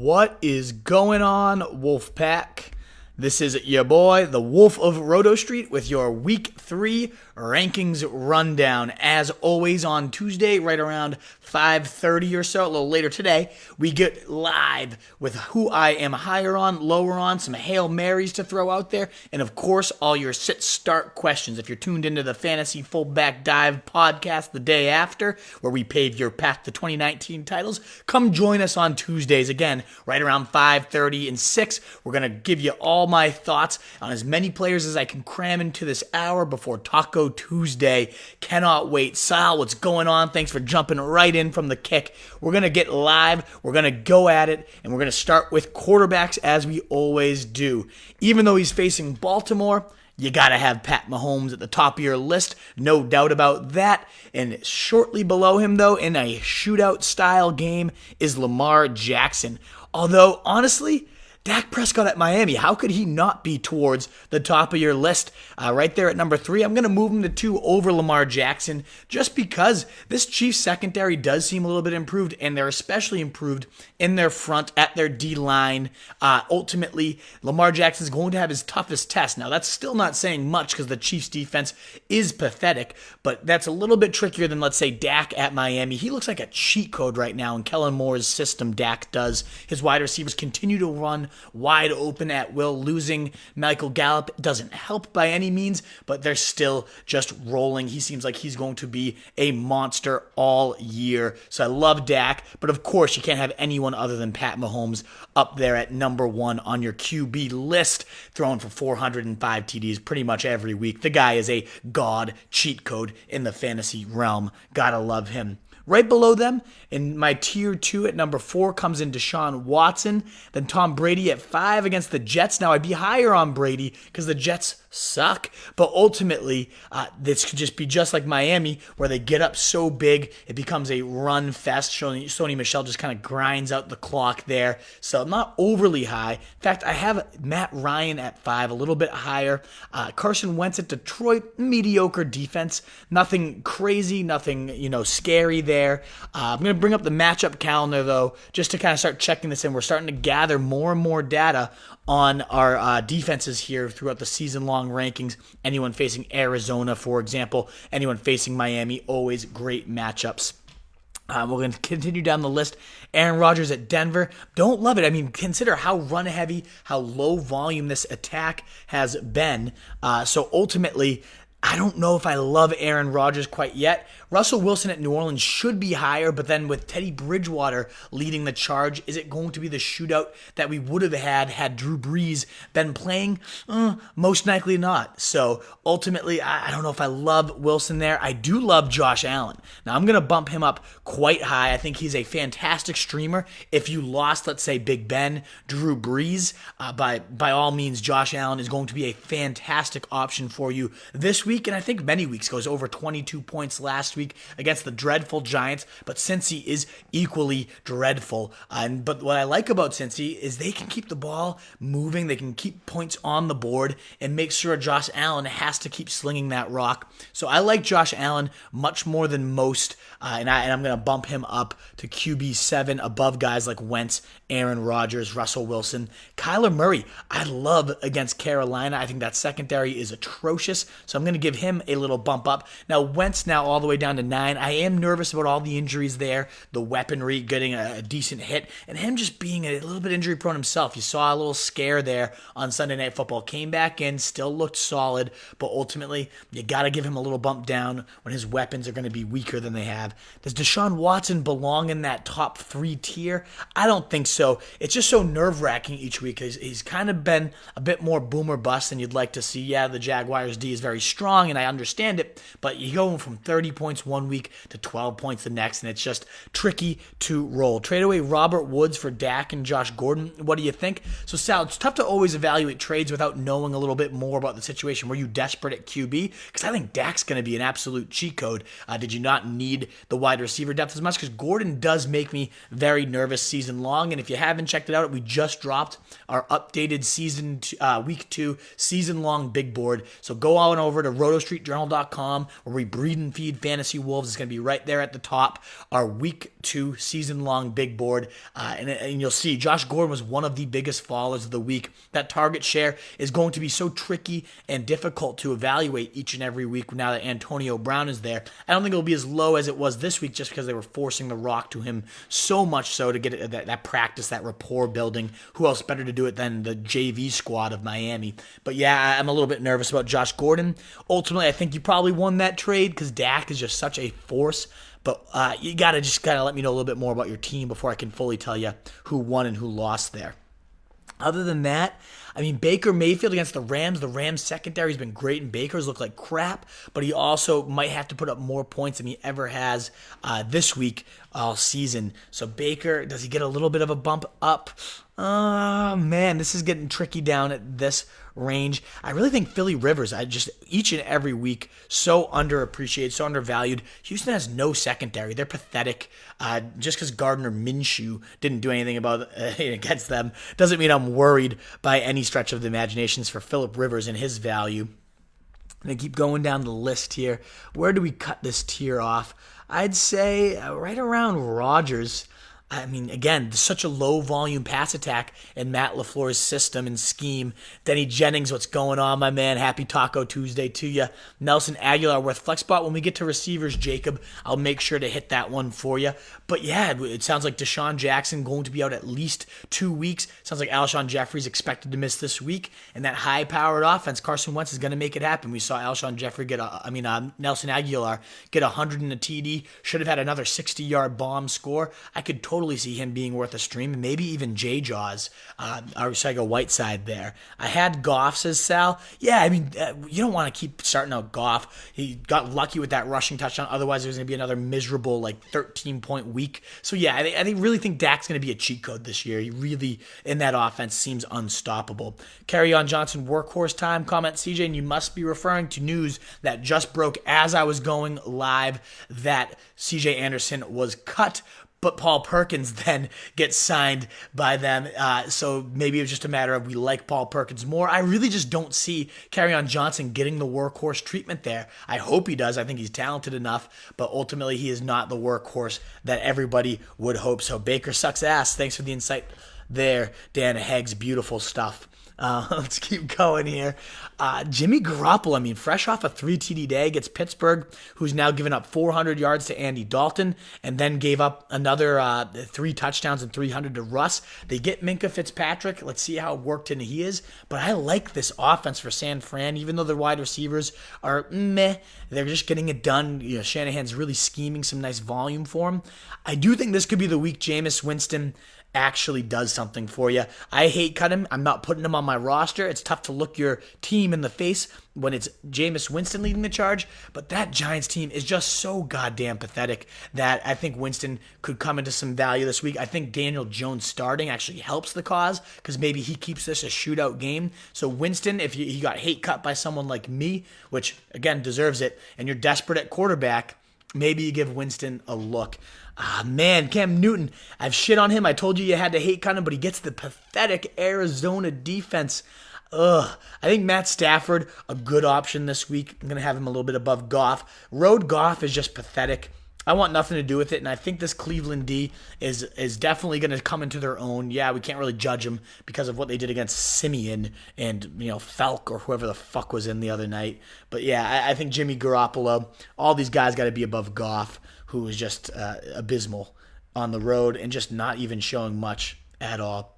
What is going on, Wolfpack? This is your boy, the Wolf of Roto Street, with your Week 3 rankings rundown. As always, on Tuesday, right around 5:30 or so, a little later today, we get live with who I am higher on, lower on, some Hail Marys to throw out there, and of course, all your sit-start questions. If you're tuned into the Fantasy Fullback Dive podcast the day after, where we pave your path to 2019 titles, come join us on Tuesdays again, right around 5:30 and 6. We're going to give you all my thoughts on as many players as I can cram into this hour before Taco Tuesday. Cannot wait. Sal, what's going on? Thanks for jumping right in from the kick. We're going to get live. We're going to go at it, and we're going to start with quarterbacks as we always do. Even though he's facing Baltimore, you got to have Pat Mahomes at the top of your list, no doubt about that. And shortly below him, though, in a shootout-style game, is Lamar Jackson. Although, honestly, Dak Prescott at Miami, how could he not be towards the top of your list? Right there at number 3, I'm going to move him to 2 over Lamar Jackson, just because this Chiefs secondary does seem a little bit improved, and they're especially improved in their front at their D-line. Ultimately, Lamar Jackson's going to have his toughest test. Now, that's still not saying much because the Chiefs defense is pathetic, but that's a little bit trickier than, let's say, Dak at Miami. He looks like a cheat code right now in Kellen Moore's system. Dak does. His wide receivers continue to run wide open at will. Losing Michael Gallup doesn't help by any means, but they're still just rolling. He seems like he's going to be a monster all year. So I love Dak, but of course you can't have anyone other than Pat Mahomes up there at number 1 on your QB list, throwing for 405 TDs pretty much every week. The guy is a god cheat code in the fantasy realm. Gotta love him. Right below them, in my tier 2 at number 4, comes in Deshaun Watson. Then Tom Brady at 5 against the Jets. Now, I'd be higher on Brady because the Jets suck. But ultimately, this could just be just like Miami, where they get up so big, it becomes a run fest. Sony Michel just kind of grinds out the clock there. So I'm not overly high. In fact, I have Matt Ryan at 5, a little bit higher. Carson Wentz at Detroit, mediocre defense. Nothing crazy, nothing scary there. I'm going to bring up the matchup calendar, though, just to kind of start checking this in. We're starting to gather more and more data on our defenses here throughout the season-long rankings. Anyone facing Arizona, for example, anyone facing Miami, always great matchups. We're going to continue down the list. Aaron Rodgers at Denver. Don't love it. I mean, consider how run-heavy, how low volume this attack has been. So ultimately, I don't know if I love Aaron Rodgers quite yet. Russell Wilson at New Orleans should be higher, but then with Teddy Bridgewater leading the charge, is it going to be the shootout that we would have had Drew Brees been playing? Most likely not. So ultimately, I don't know if I love Wilson there. I do love Josh Allen. Now, I'm going to bump him up quite high. I think he's a fantastic streamer. If you lost, let's say, Big Ben, Drew Brees, by all means, Josh Allen is going to be a fantastic option for you this week, and I think many weeks. Goes over 22 points last week against the dreadful Giants, but Cincy is equally dreadful. But what I like about Cincy is they can keep the ball moving, they can keep points on the board, and make sure Josh Allen has to keep slinging that rock. So I like Josh Allen much more than most, and I'm going to bump him up to QB7 above guys like Wentz, Aaron Rodgers, Russell Wilson. Kyler Murray, I love against Carolina. I think that secondary is atrocious, so I'm going to give him a little bump up. Now, Wentz now all the way down to 9. I am nervous about all the injuries there, the weaponry getting a decent hit, and him just being a little bit injury prone himself. You saw a little scare there on Sunday Night Football. Came back in, still looked solid, but ultimately, you got to give him a little bump down when his weapons are going to be weaker than they have. Does Deshaun Watson belong in that top 3 tier? I don't think so. It's just so nerve-wracking each week. He's kind of been a bit more boom or bust than you'd like to see. Yeah, the Jaguars' D is very strong, and I understand it, but you go from 30 points one week to 12 points the next, and it's just tricky to roll. Trade away Robert Woods for Dak and Josh Gordon. What do you think? So, Sal, it's tough to always evaluate trades without knowing a little bit more about the situation. Were you desperate at QB? Because I think Dak's going to be an absolute cheat code. Did you not need the wide receiver depth as much? Because Gordon does make me very nervous season long, and if you haven't checked it out, we just dropped our updated week 2 season long big board. So go on over to rotostreetjournal.com, where we breed and feed fantasy wolves. It's going to be right there at the top. Our week 2 season-long big board. And you'll see Josh Gordon was one of the biggest fallers of the week. That target share is going to be so tricky and difficult to evaluate each and every week now that Antonio Brown is there. I don't think it'll be as low as it was this week just because they were forcing the rock to him so much so to get that practice, that rapport building. Who else better to do it than the JV squad of Miami? But yeah, I'm a little bit nervous about Josh Gordon. Ultimately, I think you probably won that trade because Dak is just such a force. But you got to just kind of let me know a little bit more about your team before I can fully tell you who won and who lost there. Other than that, I mean, Baker Mayfield against the Rams secondary has been great, and Baker's looked like crap, but he also might have to put up more points than he ever has this week all season. So Baker, does he get a little bit of a bump up? Man, this is getting tricky down at this range. I really think Philly Rivers, each and every week, so underappreciated, so undervalued. Houston has no secondary. They're pathetic. Just because Gardner Minshew didn't do anything against them doesn't mean I'm worried by any stretch of the imaginations for Phillip Rivers and his value. I'm going to keep going down the list here. Where do we cut this tier off? I'd say right around Rodgers. I mean, again, such a low-volume pass attack in Matt LaFleur's system and scheme. Denny Jennings, what's going on, my man? Happy Taco Tuesday to you. Nelson Aguilar with flex spot. When we get to receivers, Jacob, I'll make sure to hit that one for you. But yeah, it sounds like Deshaun Jackson going to be out at least 2 weeks. Sounds like Alshon Jeffrey's expected to miss this week. And that high-powered offense, Carson Wentz is going to make it happen. We saw Nelson Aguilar get 100 in a TD. Should have had another 60-yard bomb score. I could totally see him being worth a stream, and maybe even J-Jaws, Whiteside there. I had Goff, says Sal. Yeah, I mean, you don't want to keep starting out Goff. He got lucky with that rushing touchdown. Otherwise, it was going to be another miserable, 13-point week. So yeah, I really think Dak's going to be a cheat code this year. He really, in that offense, seems unstoppable. Kerryon Johnson, workhorse time. Comment, CJ, and you must be referring to news that just broke as I was going live that CJ Anderson was cut, but Paul Perkins then gets signed by them. So maybe it was just a matter of we like Paul Perkins more. I really just don't see Kerryon Johnson getting the workhorse treatment there. I hope he does. I think he's talented enough, but ultimately he is not the workhorse that everybody would hope so. Baker sucks ass. Thanks for the insight there, Dan Heggs. Beautiful stuff. Let's keep going here. Jimmy Garoppolo, I mean, fresh off a 3 TD day, gets Pittsburgh, who's now given up 400 yards to Andy Dalton, and then gave up another 3 touchdowns and 300 to Russ. They get Minkah Fitzpatrick. Let's see how worked in he is. But I like this offense for San Fran, even though their wide receivers are meh. They're just getting it done. You know, Shanahan's really scheming some nice volume for him. I do think this could be the week Jameis Winston actually does something for you. I hate cut him. I'm not putting him on my roster. It's tough to look your team in the face when it's Jameis Winston leading the charge, but that Giants team is just so goddamn pathetic that I think Winston could come into some value this week. I think Daniel Jones starting actually helps the cause because maybe he keeps this a shootout game. So Winston, if he got hate cut by someone like me, which again deserves it, and you're desperate at quarterback, maybe you give Winston a look. Man, Cam Newton, I've shit on him. I told you had to hate cut him, but he gets the pathetic Arizona defense. I think Matt Stafford, a good option this week. I'm going to have him a little bit above Goff. Road Goff is just pathetic. I want nothing to do with it, and I think this Cleveland D is definitely going to come into their own. Yeah, we can't really judge them because of what they did against Simeon and Falk or whoever the fuck was in the other night. But yeah, I think Jimmy Garoppolo, all these guys got to be above Goff, who is just abysmal on the road and just not even showing much at all.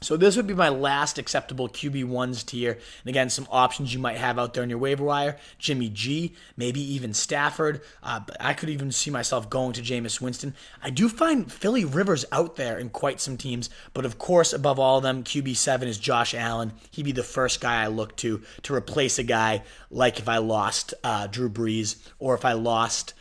So this would be my last acceptable QB1s tier. And again, some options you might have out there in your waiver wire. Jimmy G, maybe even Stafford. But I could even see myself going to Jameis Winston. I do find Philly Rivers out there in quite some teams. But of course, above all of them, QB7 is Josh Allen. He'd be the first guy I look to replace a guy like if I lost Drew Brees or if I lost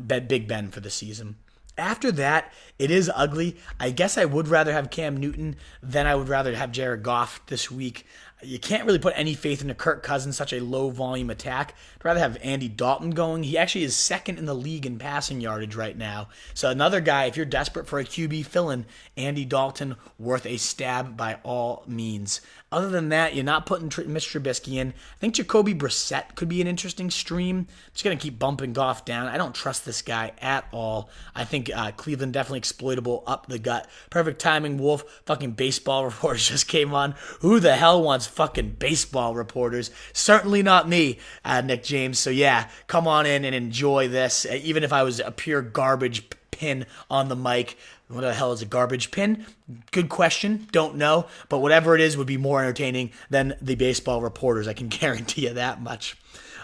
Big Ben for the season. After that, it is ugly. I guess I would rather have Cam Newton than I would rather have Jared Goff this week. You can't really put any faith into Kirk Cousins, such a low-volume attack. I'd rather have Andy Dalton going. He actually is second in the league in passing yardage right now. So another guy, if you're desperate for a QB fill-in, Andy Dalton, worth a stab by all means. Other than that, you're not putting Mitch Trubisky in. I think Jacoby Brissett could be an interesting stream. I'm just going to keep bumping Goff down. I don't trust this guy at all. I think Cleveland definitely exploitable up the gut. Perfect timing, Wolf. Fucking baseball reporters just came on. Who the hell wants fucking baseball reporters? Certainly not me, Nick James. So yeah, come on in and enjoy this. Even if I was a pure garbage pin on the mic. What the hell is a garbage pin? Good question. Don't know. But whatever it is would be more entertaining than the baseball reporters. I can guarantee you that much.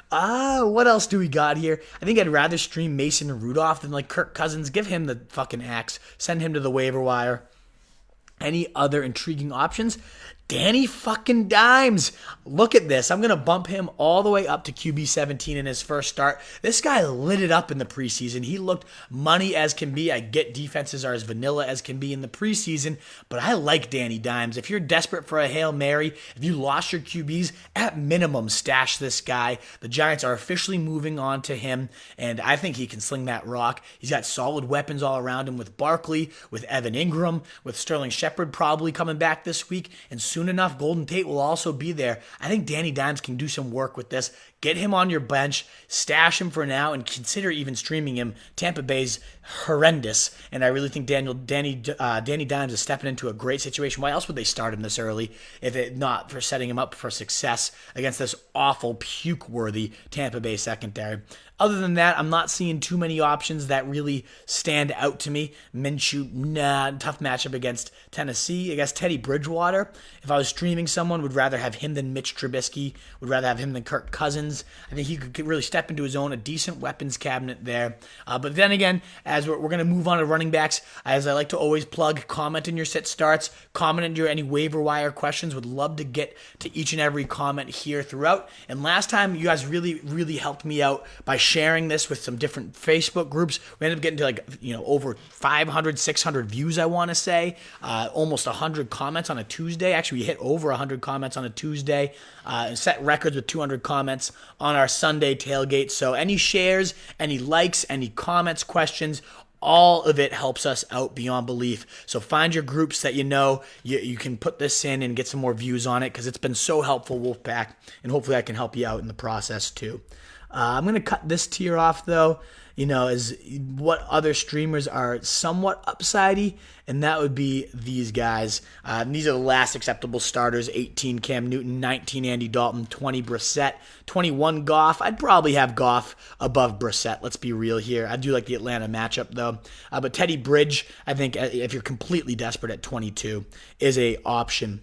What else do we got here? I think I'd rather stream Mason Rudolph than like Kirk Cousins. Give him the fucking axe. Send him to the waiver wire. Any other intriguing options? Danny fucking Dimes. Look at this. I'm going to bump him all the way up to QB 17 in his first start. This guy lit it up in the preseason. He looked money as can be. I get defenses are as vanilla as can be in the preseason, but I like Danny Dimes. If you're desperate for a Hail Mary, if you lost your QBs, at minimum, stash this guy. The Giants are officially moving on to him, and I think he can sling that rock. He's got solid weapons all around him with Barkley, with Evan Ingram, with Sterling Shepard probably coming back this week, and soon enough, Golden Tate will also be there. I think Danny Dimes can do some work with this. Get him on your bench, stash him for now, and consider even streaming him. Tampa Bay's horrendous, and I really think Danny Dimes is stepping into a great situation. Why else would they start him this early if it not for setting him up for success against this awful, puke-worthy Tampa Bay secondary? Other than that, I'm not seeing too many options that really stand out to me. Minshew, tough matchup against Tennessee. I guess Teddy Bridgewater, if I was streaming someone, would rather have him than Mitch Trubisky, would rather have him than Kirk Cousins. I think he could really step into his own, a decent weapons cabinet there. But then again, as we're going to move on to running backs, as I like to always plug, comment in your sit starts, comment in your any waiver wire questions. Would love to get to each and every comment here throughout. And last time, you guys really helped me out by sharing this with some different Facebook groups. We ended up getting to over 500, 600 views, I want to say. Almost 100 comments on a Tuesday. Actually, we hit over 100 comments on a Tuesday. And set records with 200 comments on our Sunday tailgate. So any shares, any likes, any comments, questions, all of it helps us out beyond belief. So find your groups that you can put this in and get some more views on it, because it's been so helpful, Wolfpack, and hopefully I can help you out in the process too. I'm going to cut this tier off, though, is what other streamers are somewhat upsidey, and that would be these guys. These are the last acceptable starters: 18 Cam Newton, 19 Andy Dalton, 20 Brissett, 21 Goff. I'd probably have Goff above Brissett. Let's be real here. I do like the Atlanta matchup, though. But Teddy Bridge, I think, if you're completely desperate at 22, is a option.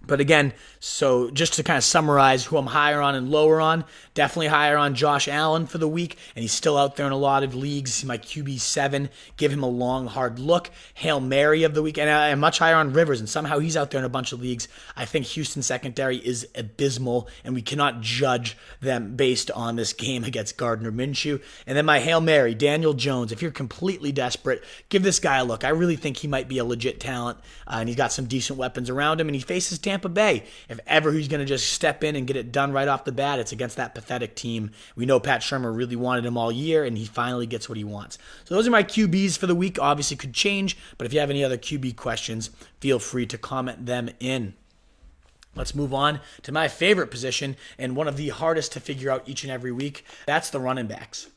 But again, so just to kind of summarize who I'm higher on and lower on, definitely higher on Josh Allen for the week, and he's still out there in a lot of leagues. He's my QB7. Give him a long, hard look. Hail Mary of the week, and I'm much higher on Rivers, and somehow he's out there in a bunch of leagues. I think Houston secondary is abysmal, and we cannot judge them based on this game against Gardner Minshew. And then my Hail Mary, Daniel Jones. If you're completely desperate, give this guy a look. I really think he might be a legit talent, and he's got some decent weapons around him, and he faces Tampa Bay. If ever he's going to just step in and get it done right off the bat, it's against that pathetic team. We know Pat Shurmur really wanted him all year, and he finally gets what he wants. So those are my QBs for the week. Obviously could change, but if you have any other QB questions, feel free to comment them in. Let's move on to my favorite position and one of the hardest to figure out each and every week. That's the running backs.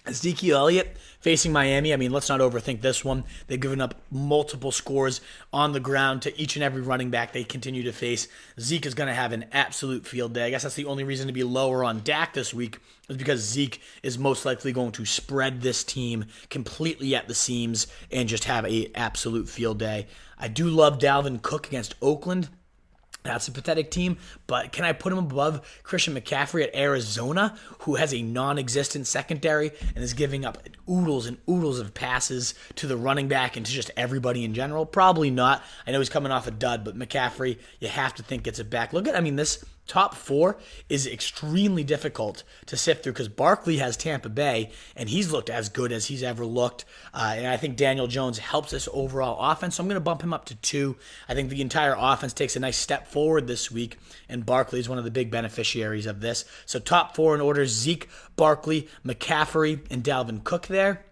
Ezekiel Elliott facing Miami. I mean, let's not overthink this one. They've given up multiple scores on the ground to each and every running back they continue to face. Zeke is going to have an absolute field day. I guess that's the only reason to be lower on Dak this week, is because Zeke is most likely going to spread this team completely at the seams and just have an absolute field day. I do love Dalvin Cook against Oakland. That's a pathetic team, but can I put him above Christian McCaffrey at Arizona, who has a non-existent secondary and is giving up oodles and oodles of passes to the running back and to just everybody in general? Probably not. I know he's coming off a dud, but McCaffrey, you have to think gets it back. This top four is extremely difficult to sift through because Barkley has Tampa Bay, and he's looked as good as he's ever looked. And I think Daniel Jones helps this overall offense, so I'm going to bump him up to 2. I think the entire offense takes a nice step forward this week, and Barkley is one of the big beneficiaries of this. So top 4 in order: Zeke, Barkley, McCaffrey, and Dalvin Cook there.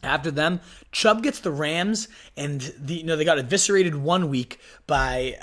After them, Chubb gets the Rams, and they got eviscerated 1 week by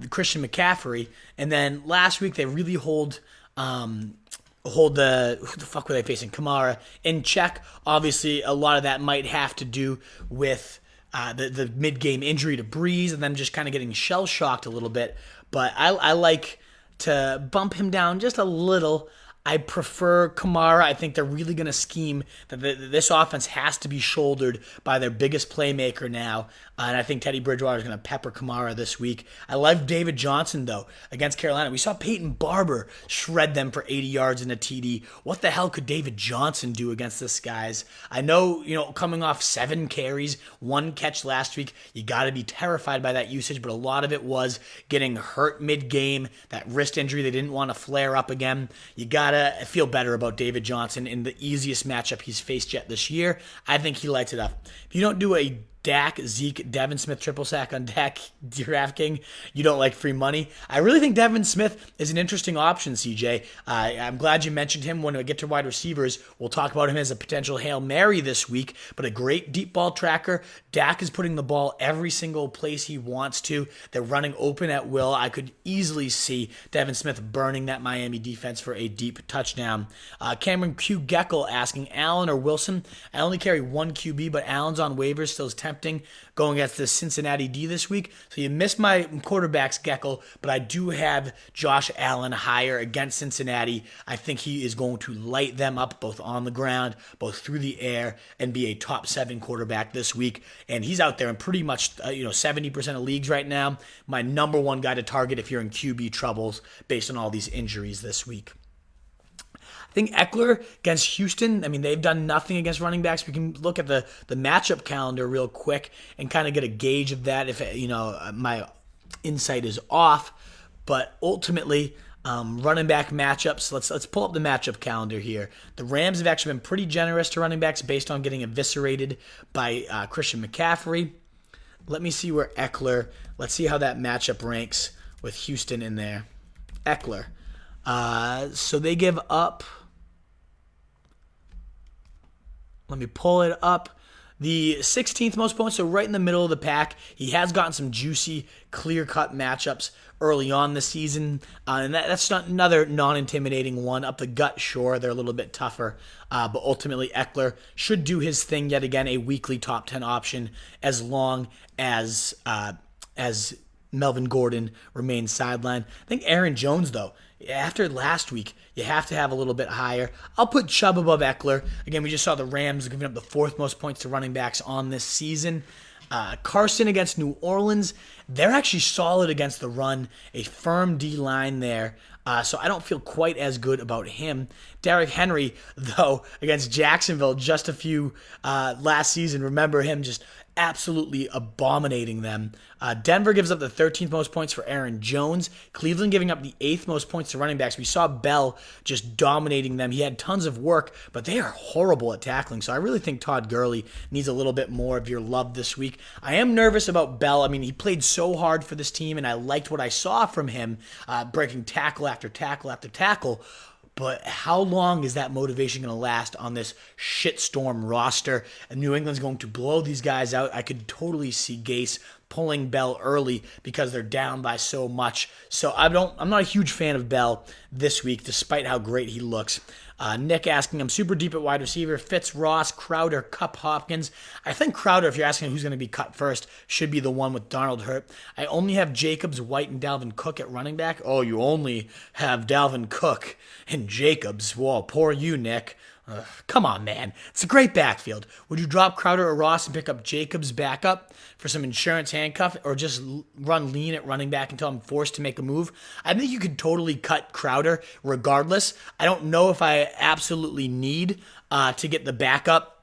Christian McCaffrey, and then last week they really hold the who the fuck were they facing? Kamara in check. Obviously, a lot of that might have to do with the mid-game injury to Breeze and them just kind of getting shell-shocked a little bit. But I like to bump him down just a little. I prefer Kamara. I think they're really going to scheme that this offense has to be shouldered by their biggest playmaker now. And I think Teddy Bridgewater is going to pepper Kamara this week. I love David Johnson, though, against Carolina. We saw Peyton Barber shred them for 80 yards and a TD. What the hell could David Johnson do against this guys? I know, coming off 7 carries, 1 catch last week, you got to be terrified by that usage, but a lot of it was getting hurt mid-game, that wrist injury they didn't want to flare up again. You got to feel better about David Johnson in the easiest matchup he's faced yet this year. I think he lights it up. If you don't do a Dak, Zeke, Devin Smith triple sack on Dak DraftKings, you don't like free money. I really think Devin Smith is an interesting option, CJ. I'm glad you mentioned him. When we get to wide receivers, we'll talk about him as a potential Hail Mary this week, but a great deep ball tracker. Dak is putting the ball every single place he wants to. They're running open at will. I could easily see Devin Smith burning that Miami defense for a deep touchdown. Cameron Q. Geckel asking, Allen or Wilson? I only carry 1 QB, but Allen's on waivers, still is tempting going against the Cincinnati D this week. So you missed my quarterbacks, Geckel, but I do have Josh Allen higher against Cincinnati. I think he is going to light them up both on the ground, both through the air, and be a top 7 quarterback this week. And he's out there in pretty much 70% of leagues right now. My number 1 guy to target if you're in QB troubles based on all these injuries this week. I think Eckler against Houston, they've done nothing against running backs. We can look at the matchup calendar real quick and kind of get a gauge of that if, my insight is off. But ultimately, running back matchups, let's pull up the matchup calendar here. The Rams have actually been pretty generous to running backs based on getting eviscerated by Christian McCaffrey. Let me see where let's see how that matchup ranks with Houston in there. Eckler. So they give up... Let me pull it up. The 16th most points, so right in the middle of the pack. He has gotten some juicy, clear-cut matchups early on this season, and that's not another non-intimidating one. Up the gut, sure, they're a little bit tougher, but ultimately Eckler should do his thing yet again, a weekly top 10 option, as long as Melvin Gordon remains sidelined. I think Aaron Jones, though, after last week, you have to have a little bit higher. I'll put Chubb above Eckler. Again, we just saw the Rams giving up the 4th most points to running backs on this season. Carson against New Orleans, they're actually solid against the run, a firm D-line there. So I don't feel quite as good about him. Derrick Henry, though, against Jacksonville just a few last season. Remember him just absolutely abominating them. Denver gives up the 13th most points for Aaron Jones. Cleveland giving up the 8th most points to running backs. We saw Bell just dominating them. He had tons of work, but they are horrible at tackling. So I really think Todd Gurley needs a little bit more of your love this week. I am nervous about Bell. He played so hard for this team, and I liked what I saw from him, breaking tackle after tackle after tackle. But how long is that motivation going to last on this shitstorm roster? And New England's going to blow these guys out. I could totally see Gase pulling Bell early because they're down by so much. So I'm not a huge fan of Bell this week, despite how great he looks. Nick asking, I'm super deep at wide receiver. Fitz, Ross, Crowder, Kupp, Hopkins. I think Crowder, if you're asking who's going to be cut first, should be the one with Darnold hurt. I only have Jacobs, White, and Dalvin Cook at running back. Oh, you only have Dalvin Cook and Jacobs. Whoa, poor you, Nick. Come on, man. It's a great backfield. Would you drop Crowder or Ross and pick up Jacobs backup for some insurance handcuff, or just run lean at running back until I'm forced to make a move? I think you could totally cut Crowder regardless. I don't know if I absolutely need to get the backup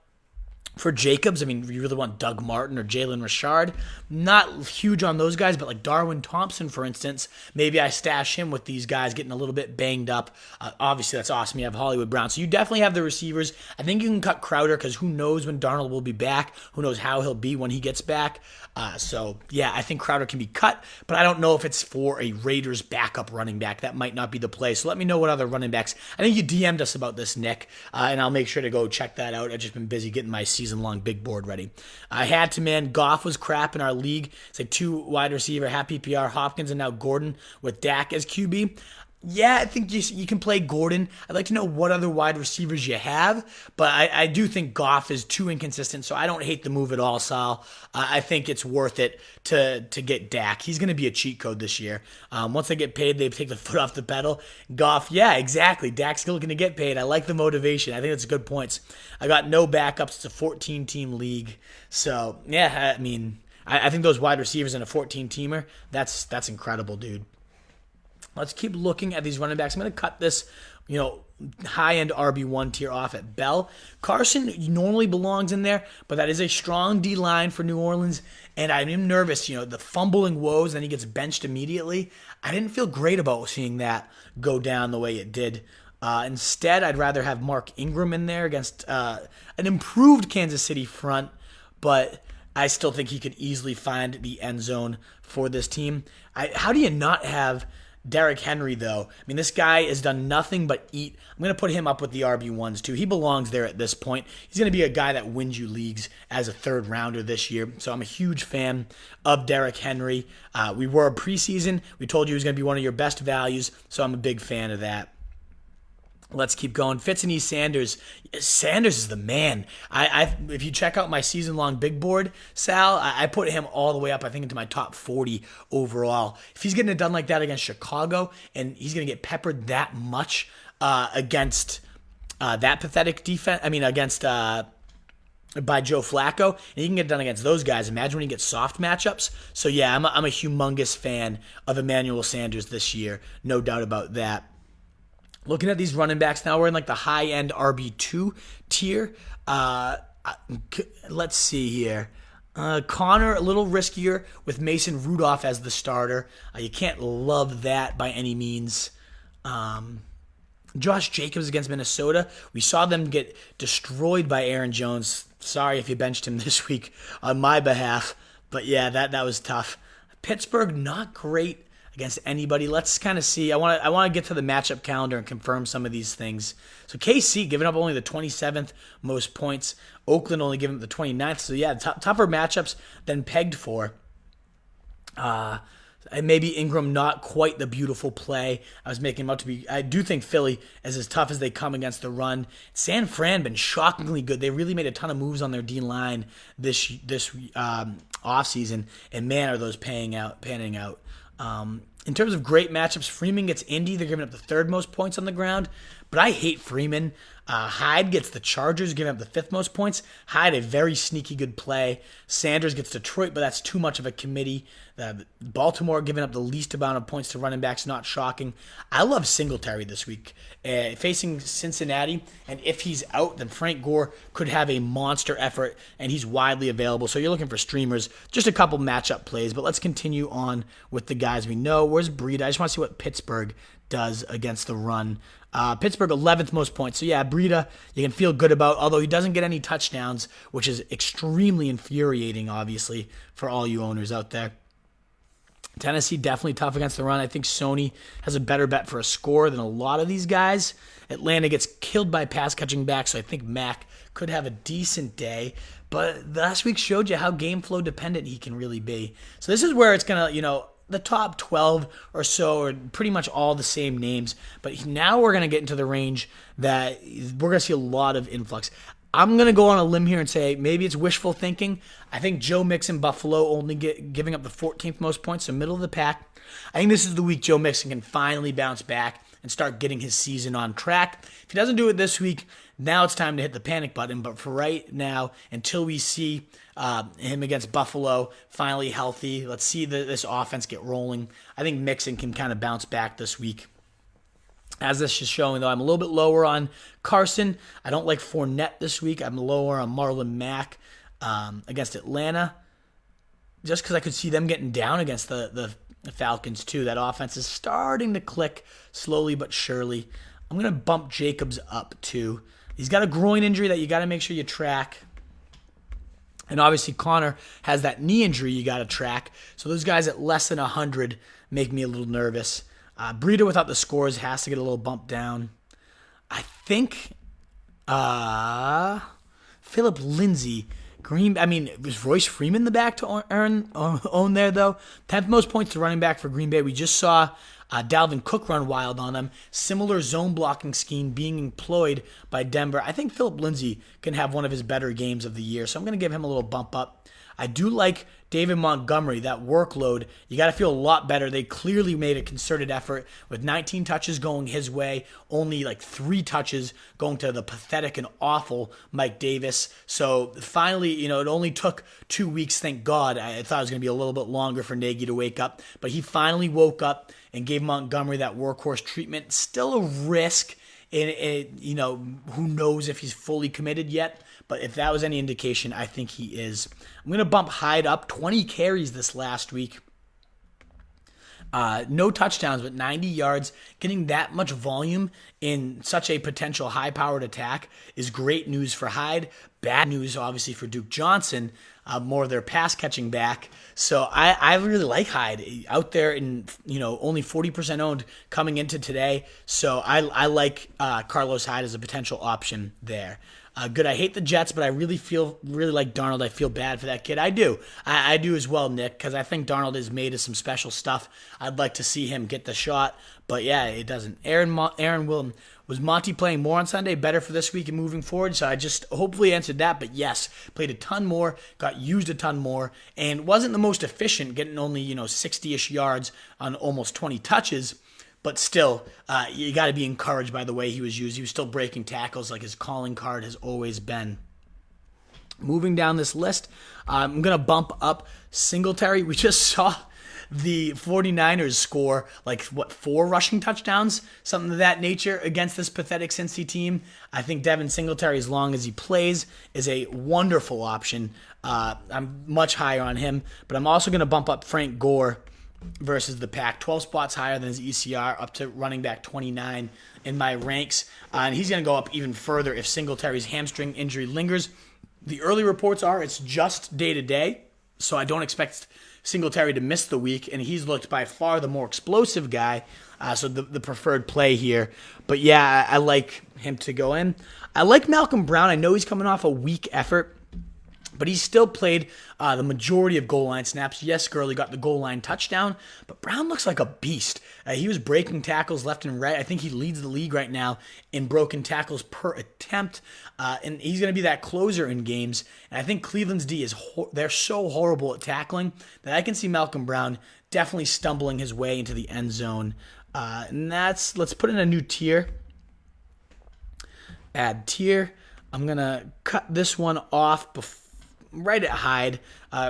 for Jacobs. You really want Doug Martin or Jalen Richard. Not huge on those guys, but like Darwin Thompson, for instance, maybe I stash him with these guys getting a little bit banged up. Obviously, that's awesome. You have Hollywood Brown. So you definitely have the receivers. I think you can cut Crowder because who knows when Darnold will be back. Who knows how he'll be when he gets back. I think Crowder can be cut, but I don't know if it's for a Raiders backup running back. That might not be the play. So let me know what other running backs. I think you DM'd us about this, Nick, and I'll make sure to go check that out. I've just been busy getting my season season-long big board ready. I had to, man. Goff was crap in our league. It's like 2 wide receiver, half PPR, Hopkins, and now Gordon with Dak as QB. Yeah, I think you can play Gordon. I'd like to know what other wide receivers you have, but I do think Goff is too inconsistent, so I don't hate the move at all, Sal. I think it's worth it to get Dak. He's going to be a cheat code this year. Once they get paid, they take the foot off the pedal. Goff, yeah, exactly. Dak's still looking to get paid. I like the motivation. I think that's good points. I got no backups. It's a 14-team league. So, yeah, I mean, I think those wide receivers in a 14-teamer, that's incredible, dude. Let's keep looking at these running backs. I'm going to cut this, high-end RB1 tier off at Bell. Carson normally belongs in there, but that is a strong D-line for New Orleans, and I'm nervous. The fumbling woes, and then he gets benched immediately. I didn't feel great about seeing that go down the way it did. Instead, I'd rather have Mark Ingram in there against an improved Kansas City front, but I still think he could easily find the end zone for this team. How do you not have Derrick Henry, though? I mean, this guy has done nothing but eat. I'm going to put him up with the RB1s, too. He belongs there at this point. He's going to be a guy that wins you leagues as a third rounder this year. So I'm a huge fan of Derrick Henry. We were preseason. We told you he was going to be one of your best values, so I'm a big fan of that. Let's keep going. Fitzanese Sanders. Sanders is the man. If you check out my season-long big board, Sal, I put him all the way up, I think, into my top 40 overall. If he's getting it done like that against Chicago, and he's going to get peppered that much against that pathetic defense, against by Joe Flacco, and he can get it done against those guys. Imagine when he gets soft matchups. So, yeah, I'm a humongous fan of Emmanuel Sanders this year. No doubt about that. Looking at these running backs now, we're in like the high-end RB2 tier. Let's see here. Connor, a little riskier with Mason Rudolph as the starter. You can't love that by any means. Josh Jacobs against Minnesota. We saw them get destroyed by Aaron Jones. Sorry if you benched him this week on my behalf. But yeah, that was tough. Pittsburgh, not great against anybody. Let's kind of see. I want to get to the matchup calendar and confirm some of these things. So KC giving up only the 27th most points. Oakland only giving up the 29th. So yeah, tougher matchups than pegged for. And maybe Ingram not quite the beautiful play I was making him out to be. I do think Philly is as tough as they come against the run. San Fran been shockingly good. They really made a ton of moves on their D-line this offseason, and man, are those panning out. In terms of great matchups, Freeman gets Indy. They're giving up the 3rd most points on the ground, but I hate Freeman. Hyde gets the Chargers, giving up the 5th most points. Hyde, a very sneaky good play. Sanders gets Detroit, but that's too much of a committee. Baltimore giving up the least amount of points to running backs, not shocking. I love Singletary this week. Facing Cincinnati, and if he's out, then Frank Gore could have a monster effort, and he's widely available. So you're looking for streamers, just a couple matchup plays, but let's continue on with the guys we know. Where's Breida? I just want to see what Pittsburgh does against the run. Pittsburgh 11th most points. So yeah, Breida you can feel good about, although he doesn't get any touchdowns, which is extremely infuriating, obviously, for all you owners out there. Tennessee definitely tough against the run. I think Sony has a better bet for a score than a lot of these guys. Atlanta gets killed by pass catching back, so I think Mac could have a decent day. But last week showed you how game flow dependent he can really be. So this is where it's going to, the top 12 or so are pretty much all the same names. But now we're going to get into the range that we're going to see a lot of influx. I'm going to go on a limb here and say maybe it's wishful thinking. I think Joe Mixon, Buffalo, only giving up the 14th most points, so middle of the pack. I think this is the week Joe Mixon can finally bounce back and start getting his season on track. If he doesn't do it this week, now it's time to hit the panic button. But for right now, until we see him against Buffalo finally healthy, let's see this offense get rolling. I think Mixon can kind of bounce back this week. As this is showing, though, I'm a little bit lower on Carson. I don't like Fournette this week. I'm lower on Marlon Mack against Atlanta, just because I could see them getting down against the Falcons, too. That offense is starting to click slowly but surely. I'm going to bump Jacobs up, too. He's got a groin injury that you got to make sure you track. And obviously, Connor has that knee injury you got to track. So those guys at less than 100 make me a little nervous. Breida without the scores has to get a little bump down. I think Philip Lindsay. Was Royce Freeman the back to own there, though? 10th most points to running back for Green Bay. We just saw Dalvin Cook run wild on them. Similar zone blocking scheme being employed by Denver. I think Philip Lindsay can have one of his better games of the year, so I'm going to give him a little bump up. I do like David Montgomery, that workload. You got to feel a lot better. They clearly made a concerted effort with 19 touches going his way, only like 3 touches going to the pathetic and awful Mike Davis. So finally, it only took 2 weeks, thank God. I thought it was going to be a little bit longer for Nagy to wake up, but he finally woke up and gave Montgomery that workhorse treatment. Still a risk. Who knows if he's fully committed yet, but if that was any indication, I think he is. I'm going to bump Hyde up, 20 carries this last week. No touchdowns, but 90 yards. Getting that much volume in such a potential high-powered attack is great news for Hyde. Bad news, obviously, for Duke Johnson, more of their pass-catching back. So I really like Hyde out there in, only 40% owned coming into today. So I like Carlos Hyde as a potential option there. Good. I hate the Jets, but I really like Darnold. I feel bad for that kid. I do. I do as well, Nick, because I think Darnold is made of some special stuff. I'd like to see him get the shot, but yeah, it doesn't. Aaron Williams, was Monty playing more on Sunday, better for this week and moving forward? So I just hopefully answered that, but yes, played a ton more, got used a ton more, and wasn't the most efficient, getting only 60-ish yards on almost 20 touches. But still, you got to be encouraged by the way he was used. He was still breaking tackles like his calling card has always been. Moving down this list, I'm going to bump up Singletary. We just saw the 49ers score 4 rushing touchdowns, something of that nature against this pathetic Cincy team. I think Devin Singletary, as long as he plays, is a wonderful option. I'm much higher on him, but I'm also going to bump up Frank Gore versus the pack, 12 spots higher than his ECR, up to running back 29 in my ranks. And he's going to go up even further if Singletary's hamstring injury lingers. The early reports are it's just day-to-day, so I don't expect Singletary to miss the week, and he's looked by far the more explosive guy, so the preferred play here. But yeah, I like him to go in. I like Malcolm Brown. I know he's coming off a weak effort, but he still played the majority of goal line snaps. Yes, Gurley got the goal line touchdown, but Brown looks like a beast. He was breaking tackles left and right. I think he leads the league right now in broken tackles per attempt, and he's going to be that closer in games. And I think Cleveland's D they're so horrible at tackling that I can see Malcolm Brown definitely stumbling his way into the end zone. And let's put in a new tier. Add tier. I'm going to cut this one off right at Hyde.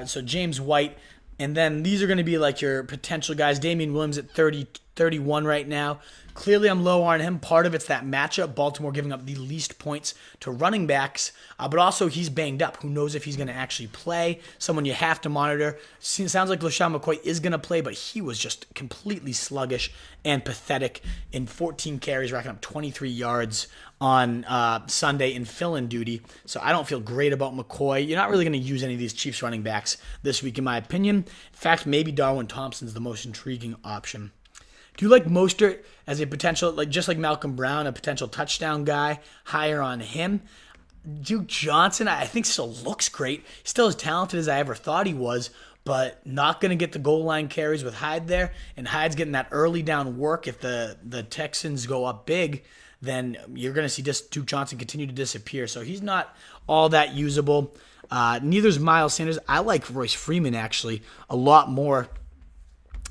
So James White. And then these are going to be like your potential guys. Damian Williams at 31 right now. Clearly I'm low on him. Part of it's that matchup. Baltimore giving up the least points to running backs. But also he's banged up. Who knows if he's going to actually play. Someone you have to monitor. Sounds like LaShawn McCoy is going to play, but he was just completely sluggish and pathetic in 14 carries, racking up 23 yards on Sunday in fill-in duty. So I don't feel great about McCoy. You're not really going to use any of these Chiefs running backs this week, in my opinion. In fact, maybe Darwin Thompson's the most intriguing option. Do you like Mostert as a potential, just like Malcolm Brown, a potential touchdown guy, higher on him? Duke Johnson, I think still looks great. He's still as talented as I ever thought he was, but not going to get the goal line carries with Hyde there. And Hyde's getting that early down work. If the Texans go up big, then you're going to see Duke Johnson continue to disappear. So he's not all that usable. Neither's Miles Sanders. I like Royce Freeman, actually, a lot more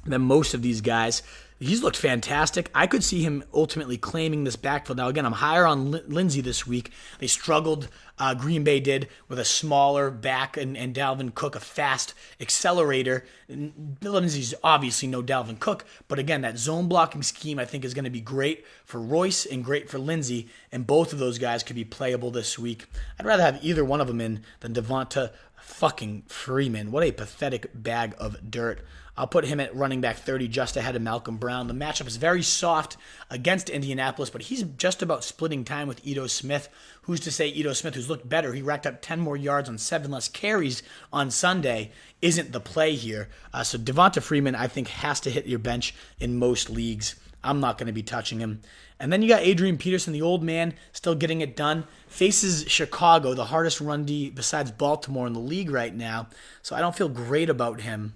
than most of these guys. He's looked fantastic. I could see him ultimately claiming this backfield. Now, again, I'm higher on Lindsey this week. They struggled, Green Bay did, with a smaller back and Dalvin Cook, a fast accelerator. Lindsey's obviously no Dalvin Cook, but again, that zone blocking scheme I think is going to be great for Royce and great for Lindsey, and both of those guys could be playable this week. I'd rather have either one of them in than Devonta fucking Freeman. What a pathetic bag of dirt. I'll put him at running back 30, just ahead of Malcolm Brown. The matchup is very soft against Indianapolis, but he's just about splitting time with Ito Smith. Who's to say Ito Smith, who's looked better, he racked up 10 more yards on 7 less carries on Sunday, isn't the play here. So Devonta Freeman, I think, has to hit your bench in most leagues I'm not going to be touching him. And then you got Adrian Peterson, the old man, still getting it done. Faces Chicago, the hardest run D besides Baltimore in the league right now. So I don't feel great about him.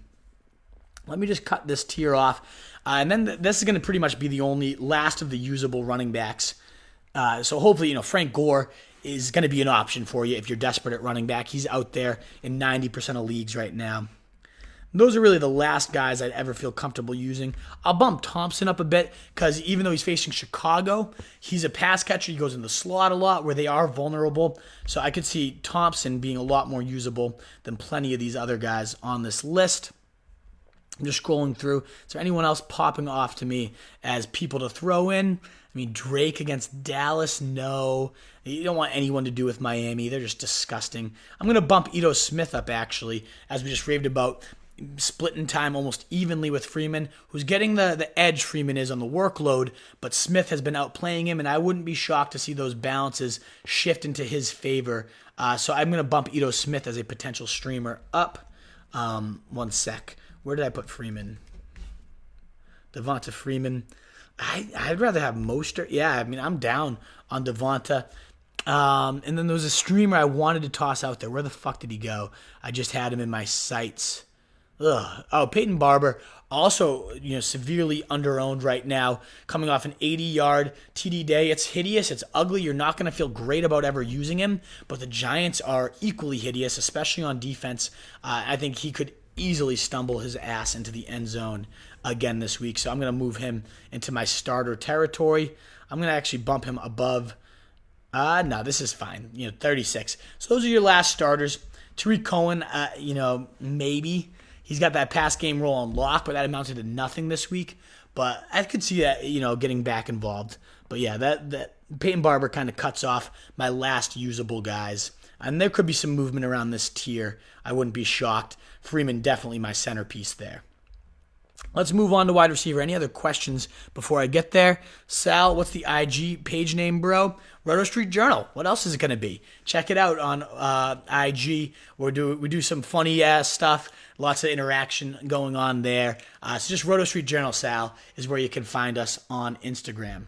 Let me just cut this tier off. And then this is going to pretty much be the only last of the usable running backs. So hopefully, Frank Gore is going to be an option for you if you're desperate at running back. He's out there in 90% of leagues right now. Those are really the last guys I'd ever feel comfortable using. I'll bump Thompson up a bit because even though he's facing Chicago, he's a pass catcher. He goes in the slot a lot where they are vulnerable. So I could see Thompson being a lot more usable than plenty of these other guys on this list. I'm just scrolling through. Is there anyone else popping off to me as people to throw in? I mean, Drake against Dallas, no. You don't want anyone to do with Miami. They're just disgusting. I'm going to bump Ito Smith up, actually, as we just raved about. Splitting time almost evenly with Freeman, who's getting the edge Freeman is on the workload, but Smith has been outplaying him, and I wouldn't be shocked to see those balances shift into his favor. So I'm going to bump Ito Smith as a potential streamer up. One sec. Where did I put Freeman? Devonta Freeman. I'd rather have Mostert. Yeah, I mean, I'm down on Devonta. And then there was a streamer I wanted to toss out there. Where the fuck did he go? I just had him in my sights. Ugh. Oh, Peyton Barber, also severely underowned right now, coming off an 80-yard TD day. It's hideous. It's ugly. You're not going to feel great about ever using him, but the Giants are equally hideous, especially on defense. I think he could easily stumble his ass into the end zone again this week, so I'm going to move him into my starter territory. I'm going to actually bump him above. No, this is fine. 36. So those are your last starters. Tariq Cohen, maybe. He's got that pass game role on lock, but that amounted to nothing this week. But I could see that, getting back involved. But yeah, that Peyton Barber kind of cuts off my last usable guys. And there could be some movement around this tier. I wouldn't be shocked. Freeman definitely my centerpiece there. Let's move on to wide receiver. Any other questions before I get there? Sal, what's the IG page name, bro? Roto Street Journal. What else is it going to be? Check it out on IG. We do some funny ass stuff. Lots of interaction going on there. So just Roto Street Journal, Sal, is where you can find us on Instagram.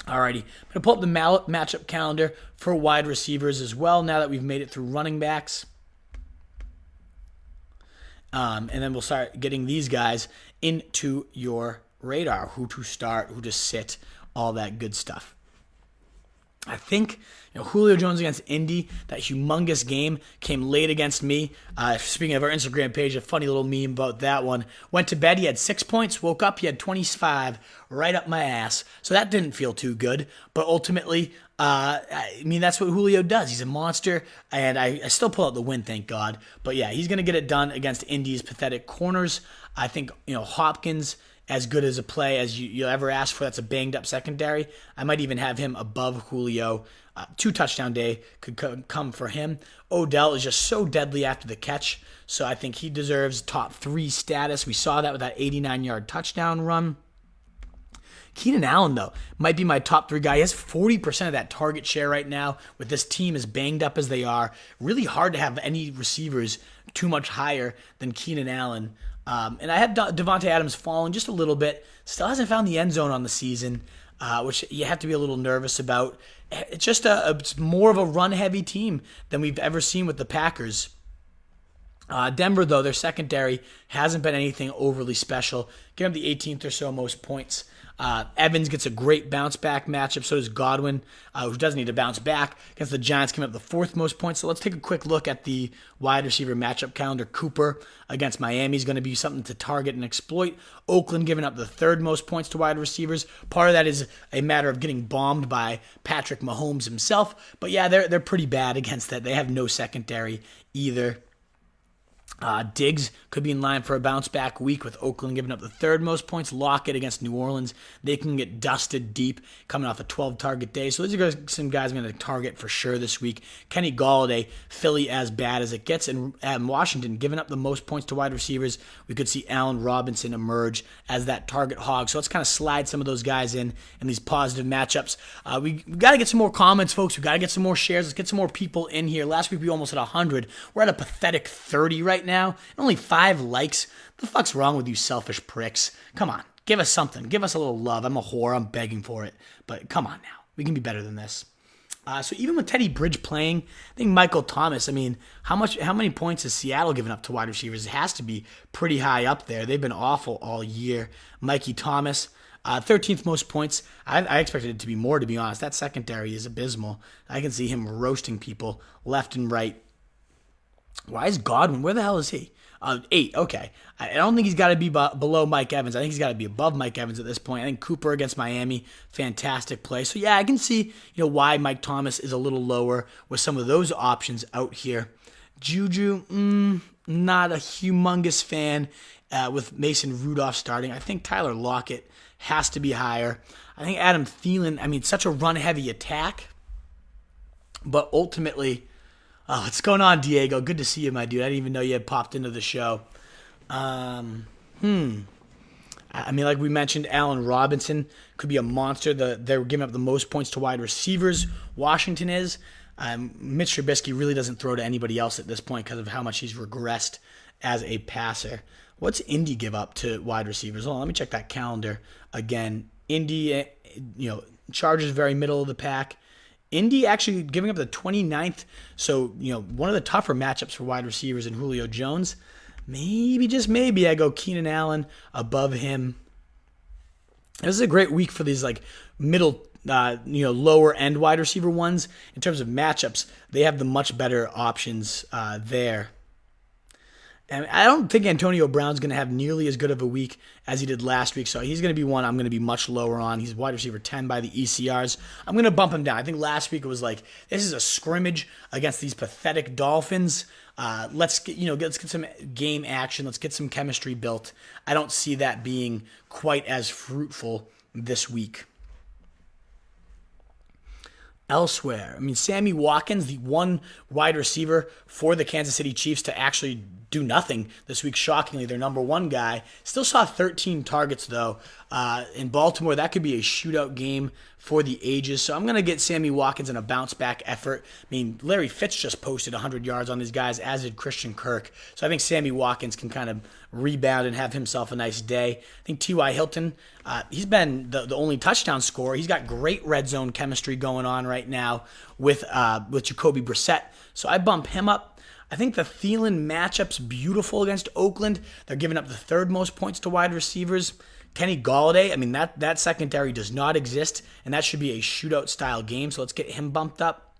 Alrighty, I'm going to pull up the matchup calendar for wide receivers as well now that we've made it through running backs. And then we'll start getting these guys into your radar. Who to start, who to sit, all that good stuff. I think Julio Jones against Indy, that humongous game, came late against me. Speaking of our Instagram page, a funny little meme about that one. Went to bed, he had 6 points. Woke up, he had 25 right up my ass. So that didn't feel too good. But ultimately, that's what Julio does. He's a monster, and I still pull out the win, thank God. But yeah, he's going to get it done against Indy's pathetic corners. I think Hopkins, as good as a play as you'll ever ask for. That's a banged-up secondary. I might even have him above Julio. 2-touchdown day could come for him. Odell is just so deadly after the catch, so I think he deserves top 3 status. We saw that with that 89-yard touchdown run. Keenan Allen, though, might be my top 3 guy. He has 40% of that target share right now with this team as banged up as they are. Really hard to have any receivers too much higher than Keenan Allen. And I have Devontae Adams falling just a little bit. Still hasn't found the end zone on the season, which you have to be a little nervous about. It's just it's more of a run-heavy team than we've ever seen with the Packers. Denver, though, their secondary hasn't been anything overly special. Give them the 18th or so most points. Evans gets a great bounce-back matchup. So does Godwin, who doesn't need to bounce back. Against the Giants, came up the 4th most points. So let's take a quick look at the wide receiver matchup calendar. Cooper against Miami is going to be something to target and exploit. Oakland giving up the 3rd most points to wide receivers. Part of that is a matter of getting bombed by Patrick Mahomes himself. But yeah, they're pretty bad against that. They have no secondary either. Diggs could be in line for a bounce-back week with Oakland giving up the 3rd most points. Lockett against New Orleans. They can get dusted deep coming off a 12-target day. So those are some guys I'm going to target for sure this week. Kenny Golladay, Philly as bad as it gets. And Washington giving up the most points to wide receivers. We could see Allen Robinson emerge as that target hog. So let's kind of slide some of those guys in these positive matchups. We got to get some more comments, folks. We got to get some more shares. Let's get some more people in here. Last week we almost had 100. We're at a pathetic 30 right now. And only 5 likes. The fuck's wrong with you selfish pricks? Come on. Give us something. Give us a little love. I'm a whore. I'm begging for it. But come on now. We can be better than this. So even with Teddy Bridge playing, I think Michael Thomas, I mean, how many points has Seattle given up to wide receivers? It has to be pretty high up there. They've been awful all year. Mikey Thomas, 13th most points. I expected it to be more, to be honest. That secondary is abysmal. I can see him roasting people left and right. Why is Godwin? Where the hell is he? 8, okay. I don't think he's got to be below Mike Evans. I think he's got to be above Mike Evans at this point. I think Cooper against Miami, fantastic play. So yeah, I can see why Mike Thomas is a little lower with some of those options out here. Juju, not a humongous fan with Mason Rudolph starting. I think Tyler Lockett has to be higher. I think Adam Thielen, I mean, such a run-heavy attack, but ultimately... Oh, what's going on, Diego? Good to see you, my dude. I didn't even know you had popped into the show. I mean, like we mentioned, Allen Robinson could be a monster. They're giving up the most points to wide receivers. Washington is. Mitch Trubisky really doesn't throw to anybody else at this point because of how much he's regressed as a passer. What's Indy give up to wide receivers? Hold on, let me check that calendar again. Indy, Chargers very middle of the pack. Indy actually giving up the 29th, so, one of the tougher matchups for wide receivers in Julio Jones. Maybe, just maybe, I go Keenan Allen above him. This is a great week for these, middle, lower end wide receiver ones. In terms of matchups, they have the much better options there. And I don't think Antonio Brown's going to have nearly as good of a week as he did last week, so he's going to be one I'm going to be much lower on. He's wide receiver 10 by the ECRs. I'm going to bump him down. I think last week it was like, this is a scrimmage against these pathetic Dolphins. Let's get some game action. Let's get some chemistry built. I don't see that being quite as fruitful this week. Elsewhere, I mean, Sammy Watkins, the one wide receiver for the Kansas City Chiefs to actually do nothing this week, shockingly, their number one guy, still saw 13 targets, though. In Baltimore, that could be a shootout game for the ages. So I'm going to get Sammy Watkins in a bounce-back effort. I mean, Larry Fitz just posted 100 yards on these guys, as did Christian Kirk. So I think Sammy Watkins can kind of rebound and have himself a nice day. I think T.Y. Hilton, he's been the only touchdown scorer. He's got great red zone chemistry going on right now with Jacoby Brissett. So I bump him up. I think the Thielen matchup's beautiful against Oakland. They're giving up the third most points to wide receivers. Kenny Golladay, I mean, that secondary does not exist, and that should be a shootout-style game, so let's get him bumped up.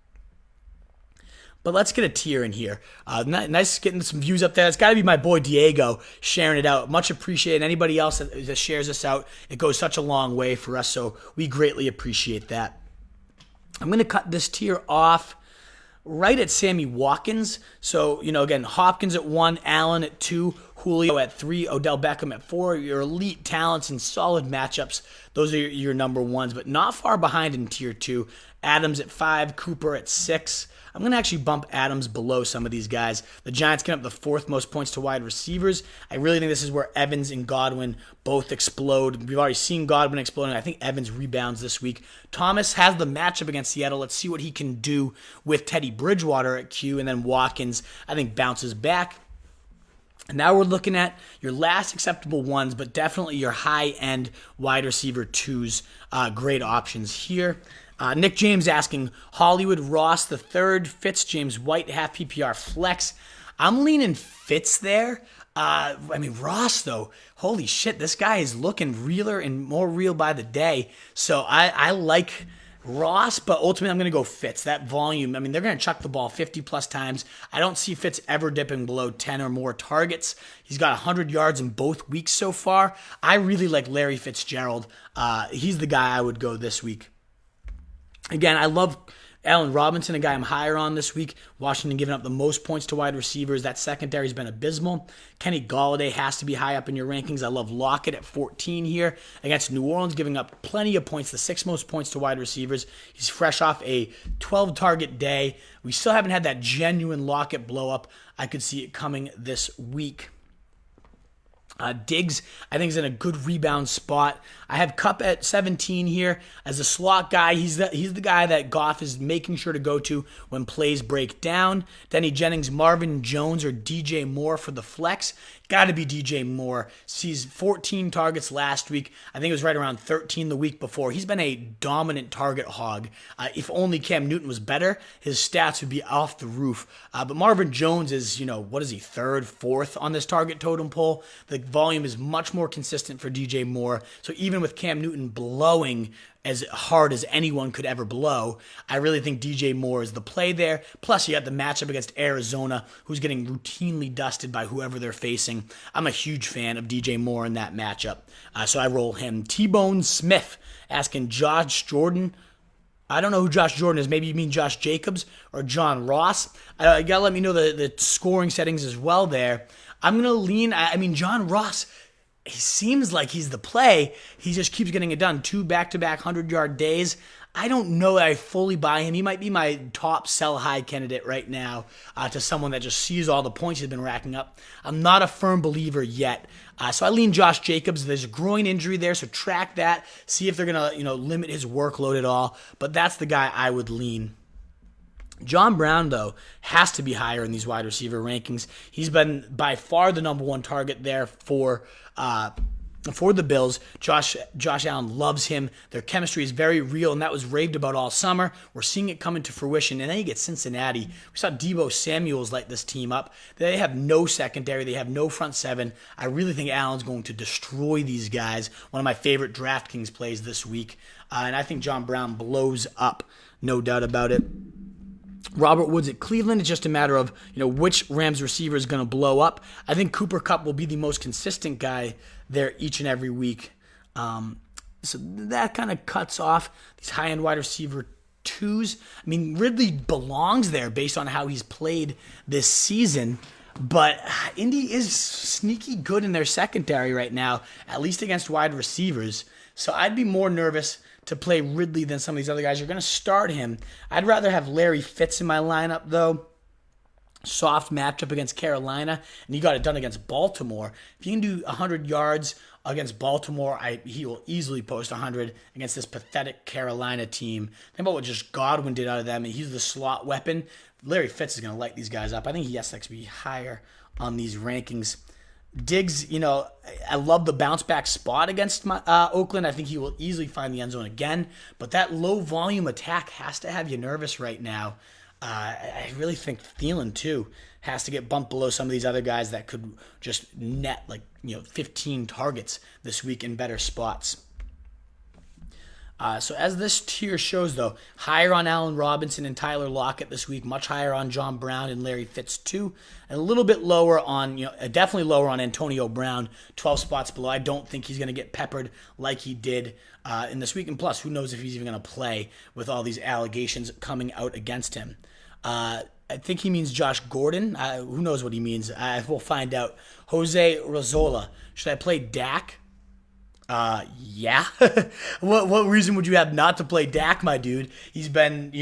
But let's get a tier in here. Nice getting some views up there. It's got to be my boy Diego sharing it out. Much appreciated. Anybody else that shares us out, it goes such a long way for us, so we greatly appreciate that. I'm going to cut this tier off right at Sammy Watkins. So, again, Hopkins at 1, Allen at 2, Julio at 3, Odell Beckham at 4. Your elite talents and solid matchups, those are your number ones, but not far behind in tier 2. Adams at 5, Cooper at 6. I'm going to actually bump Adams below some of these guys. The Giants get up the fourth most points to wide receivers. I really think this is where Evans and Godwin both explode. We've already seen Godwin explode, and I think Evans rebounds this week. Thomas has the matchup against Seattle. Let's see what he can do with Teddy Bridgewater at Q, and then Watkins, I think, bounces back. And now we're looking at your last acceptable ones, but definitely your high-end wide receiver 2s. Great options here. Nick James asking, Hollywood Ross the third, Fitz James White, half PPR flex. I'm leaning Fitz there. Ross, though, holy shit, this guy is looking realer and more real by the day. So I like Ross, but ultimately I'm going to go Fitz. That volume, they're going to chuck the ball 50-plus times. I don't see Fitz ever dipping below 10 or more targets. He's got 100 yards in both weeks so far. I really like Larry Fitzgerald. He's the guy I would go this week. Again, I love Allen Robinson, a guy I'm higher on this week. Washington giving up the most points to wide receivers. That secondary's been abysmal. Kenny Golladay has to be high up in your rankings. I love Lockett at 14 here. Against New Orleans, giving up plenty of points, the 6th most points to wide receivers. He's fresh off a 12-target day. We still haven't had that genuine Lockett blow-up. I could see it coming this week. Diggs, I think, is in a good rebound spot. I have Kupp at 17 here as a slot guy. He's the guy that Goff is making sure to go to when plays break down. Denny Jennings, Marvin Jones, or DJ Moore for the flex. got to be DJ Moore. Sees 14 targets last week. I think it was right around 13 the week before. He's been a dominant target hog. If only Cam Newton was better, his stats would be off the roof. But Marvin Jones is, what is he, third, fourth on this target totem pole? The volume is much more consistent for DJ Moore. So even with Cam Newton blowing as hard as anyone could ever blow, I really think DJ Moore is the play there. Plus, you got the matchup against Arizona, who's getting routinely dusted by whoever they're facing. I'm a huge fan of DJ Moore in that matchup, so I roll him. T-Bone Smith asking Josh Jordan. I don't know who Josh Jordan is. Maybe you mean Josh Jacobs or John Ross. You got to let me know the scoring settings as well there. I'm going to lean, John Ross, he seems like he's the play. He just keeps getting it done. 2 back-to-back 100-yard days. I don't know that I fully buy him. He might be my top sell-high candidate right now to someone that just sees all the points he's been racking up. I'm not a firm believer yet. So I lean Josh Jacobs. There's a groin injury there, so track that. See if they're going to limit his workload at all. But that's the guy I would lean. John Brown, though, has to be higher in these wide receiver rankings. He's been by far the number one target there for the Bills. Josh Allen loves him. Their chemistry is very real, and that was raved about all summer. We're seeing it come into fruition. And then you get Cincinnati. We saw Deebo Samuels light this team up. They have no secondary. They have no front seven. I really think Allen's going to destroy these guys. One of my favorite DraftKings plays this week. And I think John Brown blows up, no doubt about it. Robert Woods at Cleveland. It's just a matter of which Rams receiver is going to blow up. I think Cooper Kupp will be the most consistent guy there each and every week. So that kind of cuts off these high-end wide receiver twos. Ridley belongs there based on how he's played this season. But Indy is sneaky good in their secondary right now, at least against wide receivers. So I'd be more nervous to play Ridley than some of these other guys. You're going to start him. I'd rather have Larry Fitz in my lineup, though. Soft matchup against Carolina, and he got it done against Baltimore. If you can do 100 yards against Baltimore, he will easily post 100 against this pathetic Carolina team. Think about what just Godwin did out of them, and he's the slot weapon. Larry Fitz is going to light these guys up. I think he has to be higher on these rankings. Diggs, I love the bounce back spot against Oakland. I think he will easily find the end zone again. But that low volume attack has to have you nervous right now. I really think Thielen, too, has to get bumped below some of these other guys that could just net 15 targets this week in better spots. So as this tier shows, though, higher on Allen Robinson and Tyler Lockett this week, much higher on John Brown and Larry Fitz too, and a little bit lower on, definitely lower on Antonio Brown, 12 spots below. I don't think he's going to get peppered like he did in this week, and plus, who knows if he's even going to play with all these allegations coming out against him. I think he means Josh Gordon. Who knows what he means? We'll find out. Jose Rozzola. Should I play Dak? Yeah. What reason would you have not to play Dak, my dude? He's been,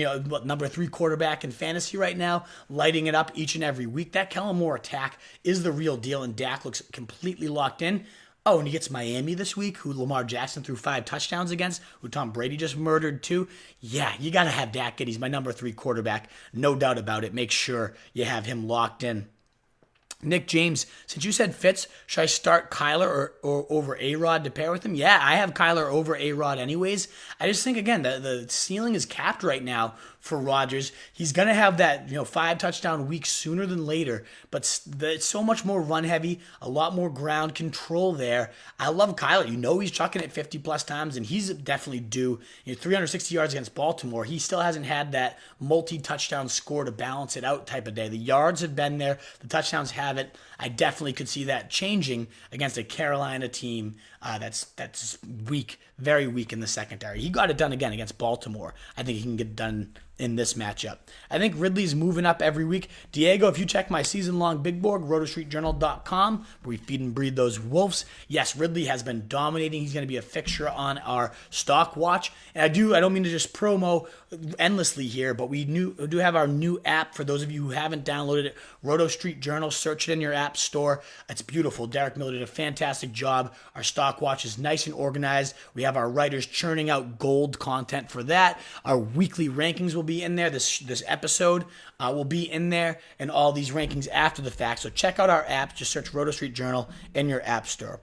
number 3 quarterback in fantasy right now, lighting it up each and every week. That Kellen Moore attack is the real deal, and Dak looks completely locked in. Oh, and he gets Miami this week, who Lamar Jackson threw 5 touchdowns against, who Tom Brady just murdered too. Yeah, you got to have Dak in. He's my number 3 quarterback. No doubt about it. Make sure you have him locked in. Nick James, since you said Fitz, should I start Kyler or over A-Rod to pair with him? Yeah, I have Kyler over A-Rod anyways. I just think, again, the ceiling is capped right now for Rodgers. He's going to have that 5 touchdown week sooner than later, but it's so much more run heavy, a lot more ground control there. I love Kyler. He's chucking it 50-plus times, and he's definitely due. 360 yards against Baltimore. He still hasn't had that multi-touchdown score to balance it out type of day. The yards have been there. The touchdowns have it. I definitely could see that changing against a Carolina team that's weak, very weak in the secondary. He got it done again against Baltimore. I think he can get it done in this matchup. I think Ridley's moving up every week. Diego, if you check my season-long big board, rotostreetjournal.com, where we feed and breed those wolves, yes, Ridley has been dominating. He's going to be a fixture on our stock watch. And I don't mean to just promo endlessly here, but we do have our new app for those of you who haven't downloaded it, Roto Street Journal. Search it in your app store. It's beautiful. Derek Miller did a fantastic job. Our stock Doc Watch is nice and organized. We have our writers churning out gold content for that. Our weekly rankings will be in there. This episode will be in there, and all these rankings after the fact. So check out our apps. Just search Roto Street Journal in your app store.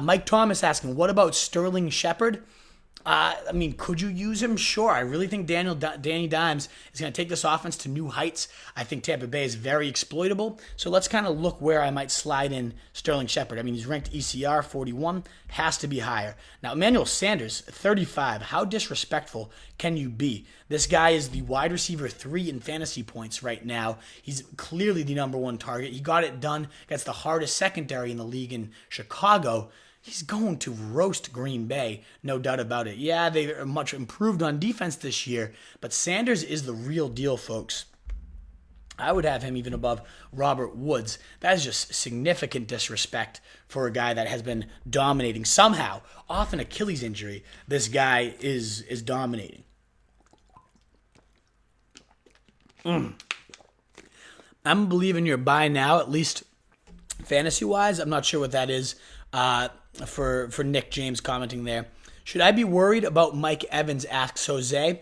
Mike Thomas asking, what about Sterling Shepard? I mean, could you use him? Sure. I really think Danny Dimes is going to take this offense to new heights. I think Tampa Bay is very exploitable. So let's kind of look where I might slide in Sterling Shepard. I mean, he's ranked ECR 41, has to be higher. Now, Emmanuel Sanders, 35. How disrespectful can you be? This guy is the wide receiver 3 in fantasy points right now. He's clearly the number one target. He got it done against the hardest secondary in the league in Chicago. He's going to roast Green Bay, no doubt about it. Yeah, they are much improved on defense this year, but Sanders is the real deal, folks. I would have him even above Robert Woods. That is just significant disrespect for a guy that has been dominating. Somehow, off an Achilles injury, this guy is dominating. I'm believing your buy now, at least fantasy-wise. I'm not sure what that is. For Nick James commenting there. Should I be worried about Mike Evans, asks Jose?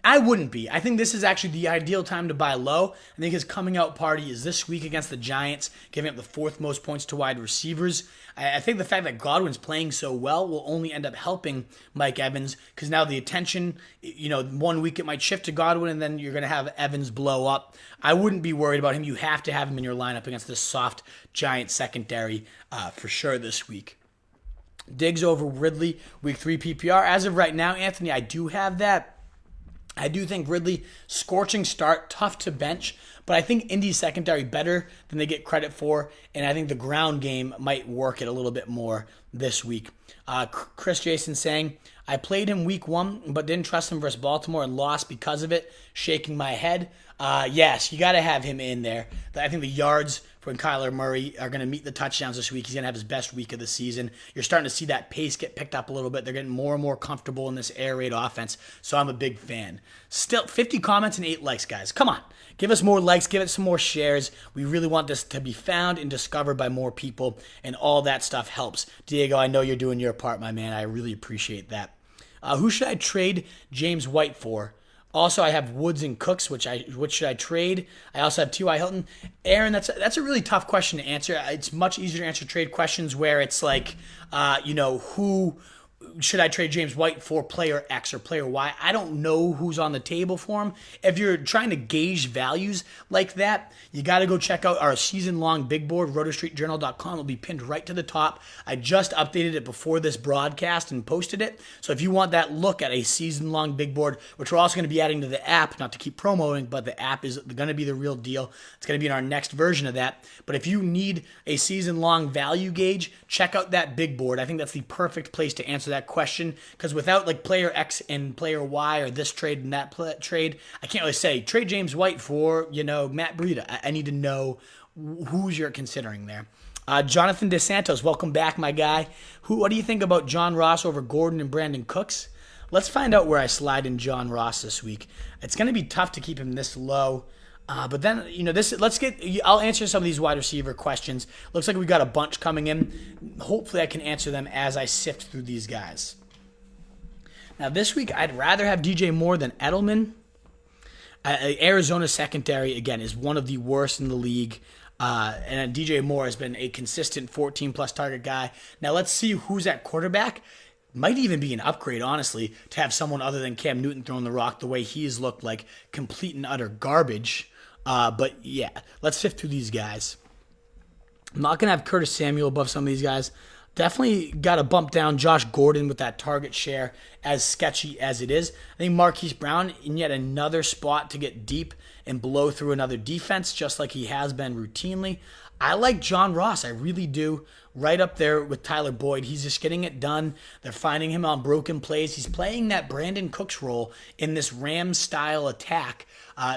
I wouldn't be. I think this is actually the ideal time to buy low. I think his coming out party is this week against the Giants, giving up the 4th most points to wide receivers. I think the fact that Godwin's playing so well will only end up helping Mike Evans, because now the attention, 1 week it might shift to Godwin, and then you're going to have Evans blow up. I wouldn't be worried about him. You have to have him in your lineup against this soft Giant secondary for sure this week. Diggs over Ridley, week 3 PPR. As of right now, Anthony, I do have that. I do think Ridley, scorching start, tough to bench, but I think Indy's secondary better than they get credit for, and I think the ground game might work it a little bit more this week. Chris Jason saying, I played him week 1, but didn't trust him versus Baltimore and lost because of it, shaking my head. Yes, you got to have him in there. I think the yards when Kyler Murray are going to meet the touchdowns this week. He's going to have his best week of the season. You're starting to see that pace get picked up a little bit. They're getting more and more comfortable in this air raid offense, so I'm a big fan. Still, 50 comments and 8 likes, guys. Come on. Give us more likes. Give it some more shares. We really want this to be found and discovered by more people, and all that stuff helps. Diego, I know you're doing your part, my man. I really appreciate that. Who should I trade James White for? Also, I have Woods and Cooks, which should I trade? I also have T.Y. Hilton. Aaron, that's a really tough question to answer. It's much easier to answer trade questions where it's like, who should I trade James White for player X or player Y? I don't know who's on the table for him. If you're trying to gauge values like that, you got to go check out our season-long big board, rotostreetjournal.com. It'll be pinned right to the top. I just updated it before this broadcast and posted it. So if you want that look at a season-long big board, which we're also going to be adding to the app, not to keep promoting, but the app is going to be the real deal. It's going to be in our next version of that. But if you need a season-long value gauge, check out that big board. I think that's the perfect place to answer that question, because without like player X and player Y or this trade and that trade, I can't really say trade James White for Matt Breida. I need to know who's you're considering there. Jonathan DeSantos, welcome back, my guy. What do you think about John Ross over Gordon and Brandon Cooks? Let's find out where I slide in John Ross this week. It's going to be tough to keep him this low. But then, I'll answer some of these wide receiver questions. Looks like we got a bunch coming in. Hopefully I can answer them as I sift through these guys. Now this week, I'd rather have DJ Moore than Edelman. Arizona secondary, again, is one of the worst in the league. And DJ Moore has been a consistent 14-plus target guy. Now let's see who's at quarterback. Might even be an upgrade, honestly, to have someone other than Cam Newton throwing the rock the way he's looked like complete and utter garbage. But yeah, let's sift through these guys. I'm not going to have Curtis Samuel above some of these guys. Definitely got to bump down Josh Gordon with that target share, as sketchy as it is. I think Marquise Brown in yet another spot to get deep and blow through another defense, just like he has been routinely. I like John Ross. I really do. Right up there with Tyler Boyd. He's just getting it done. They're finding him on broken plays. He's playing that Brandon Cooks role in this Rams-style attack.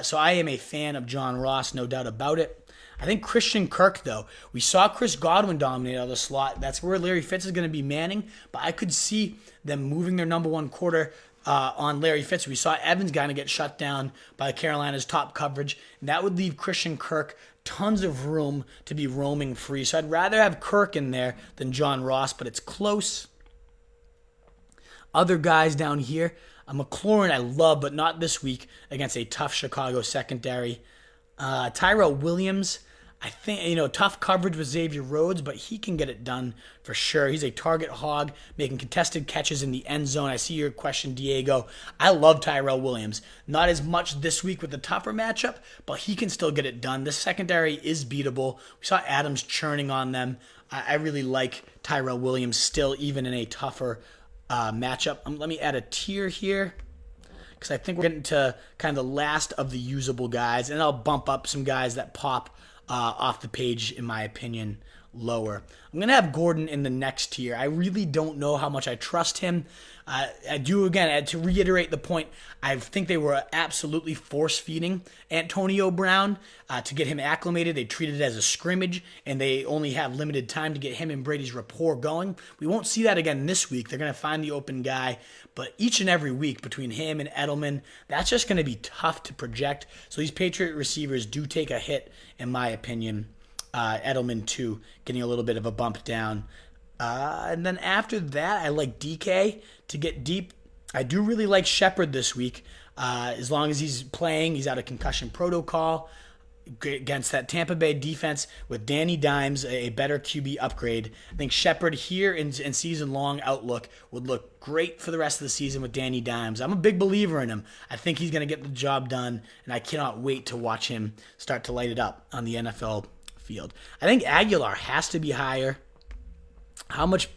So I am a fan of John Ross, no doubt about it. I think Christian Kirk, though, we saw Chris Godwin dominate out of the slot. That's where Larry Fitz is going to be manning, but I could see them moving their number one quarter on Larry Fitz. We saw Evans going to get shut down by Carolina's top coverage, and that would leave Christian Kirk tons of room to be roaming free. So I'd rather have Kirk in there than John Ross, but it's close. Other guys down here, McLaurin I love, but not this week against a tough Chicago secondary. Tyrell Williams, I think, tough coverage with Xavier Rhodes, but he can get it done for sure. He's a target hog, making contested catches in the end zone. I see your question, Diego. I love Tyrell Williams. Not as much this week with the tougher matchup, but he can still get it done. This secondary is beatable. We saw Adams churning on them. I really like Tyrell Williams still, even in a tougher matchup. Let me add a tier here, because I think we're getting to kind of the last of the usable guys, and I'll bump up some guys that pop off the page, in my opinion, lower. I'm going to have Gordon in the next tier. I really don't know how much I trust him. I do, again, to reiterate the point, I think they were absolutely force-feeding Antonio Brown to get him acclimated. They treated it as a scrimmage, and they only have limited time to get him and Brady's rapport going. We won't see that again this week. They're going to find the open guy, but each and every week between him and Edelman, that's just going to be tough to project. So these Patriot receivers do take a hit, in my opinion. Edelman, too, getting a little bit of a bump down. And then after that, I like DK to get deep. I do really like Shepard this week. As long as he's playing, he's out of concussion protocol against that Tampa Bay defense with Danny Dimes, a better QB upgrade. I think Shepard here in season-long outlook would look great for the rest of the season with Danny Dimes. I'm a big believer in him. I think he's going to get the job done, and I cannot wait to watch him start to light it up on the NFL field. I think Aguilar has to be higher.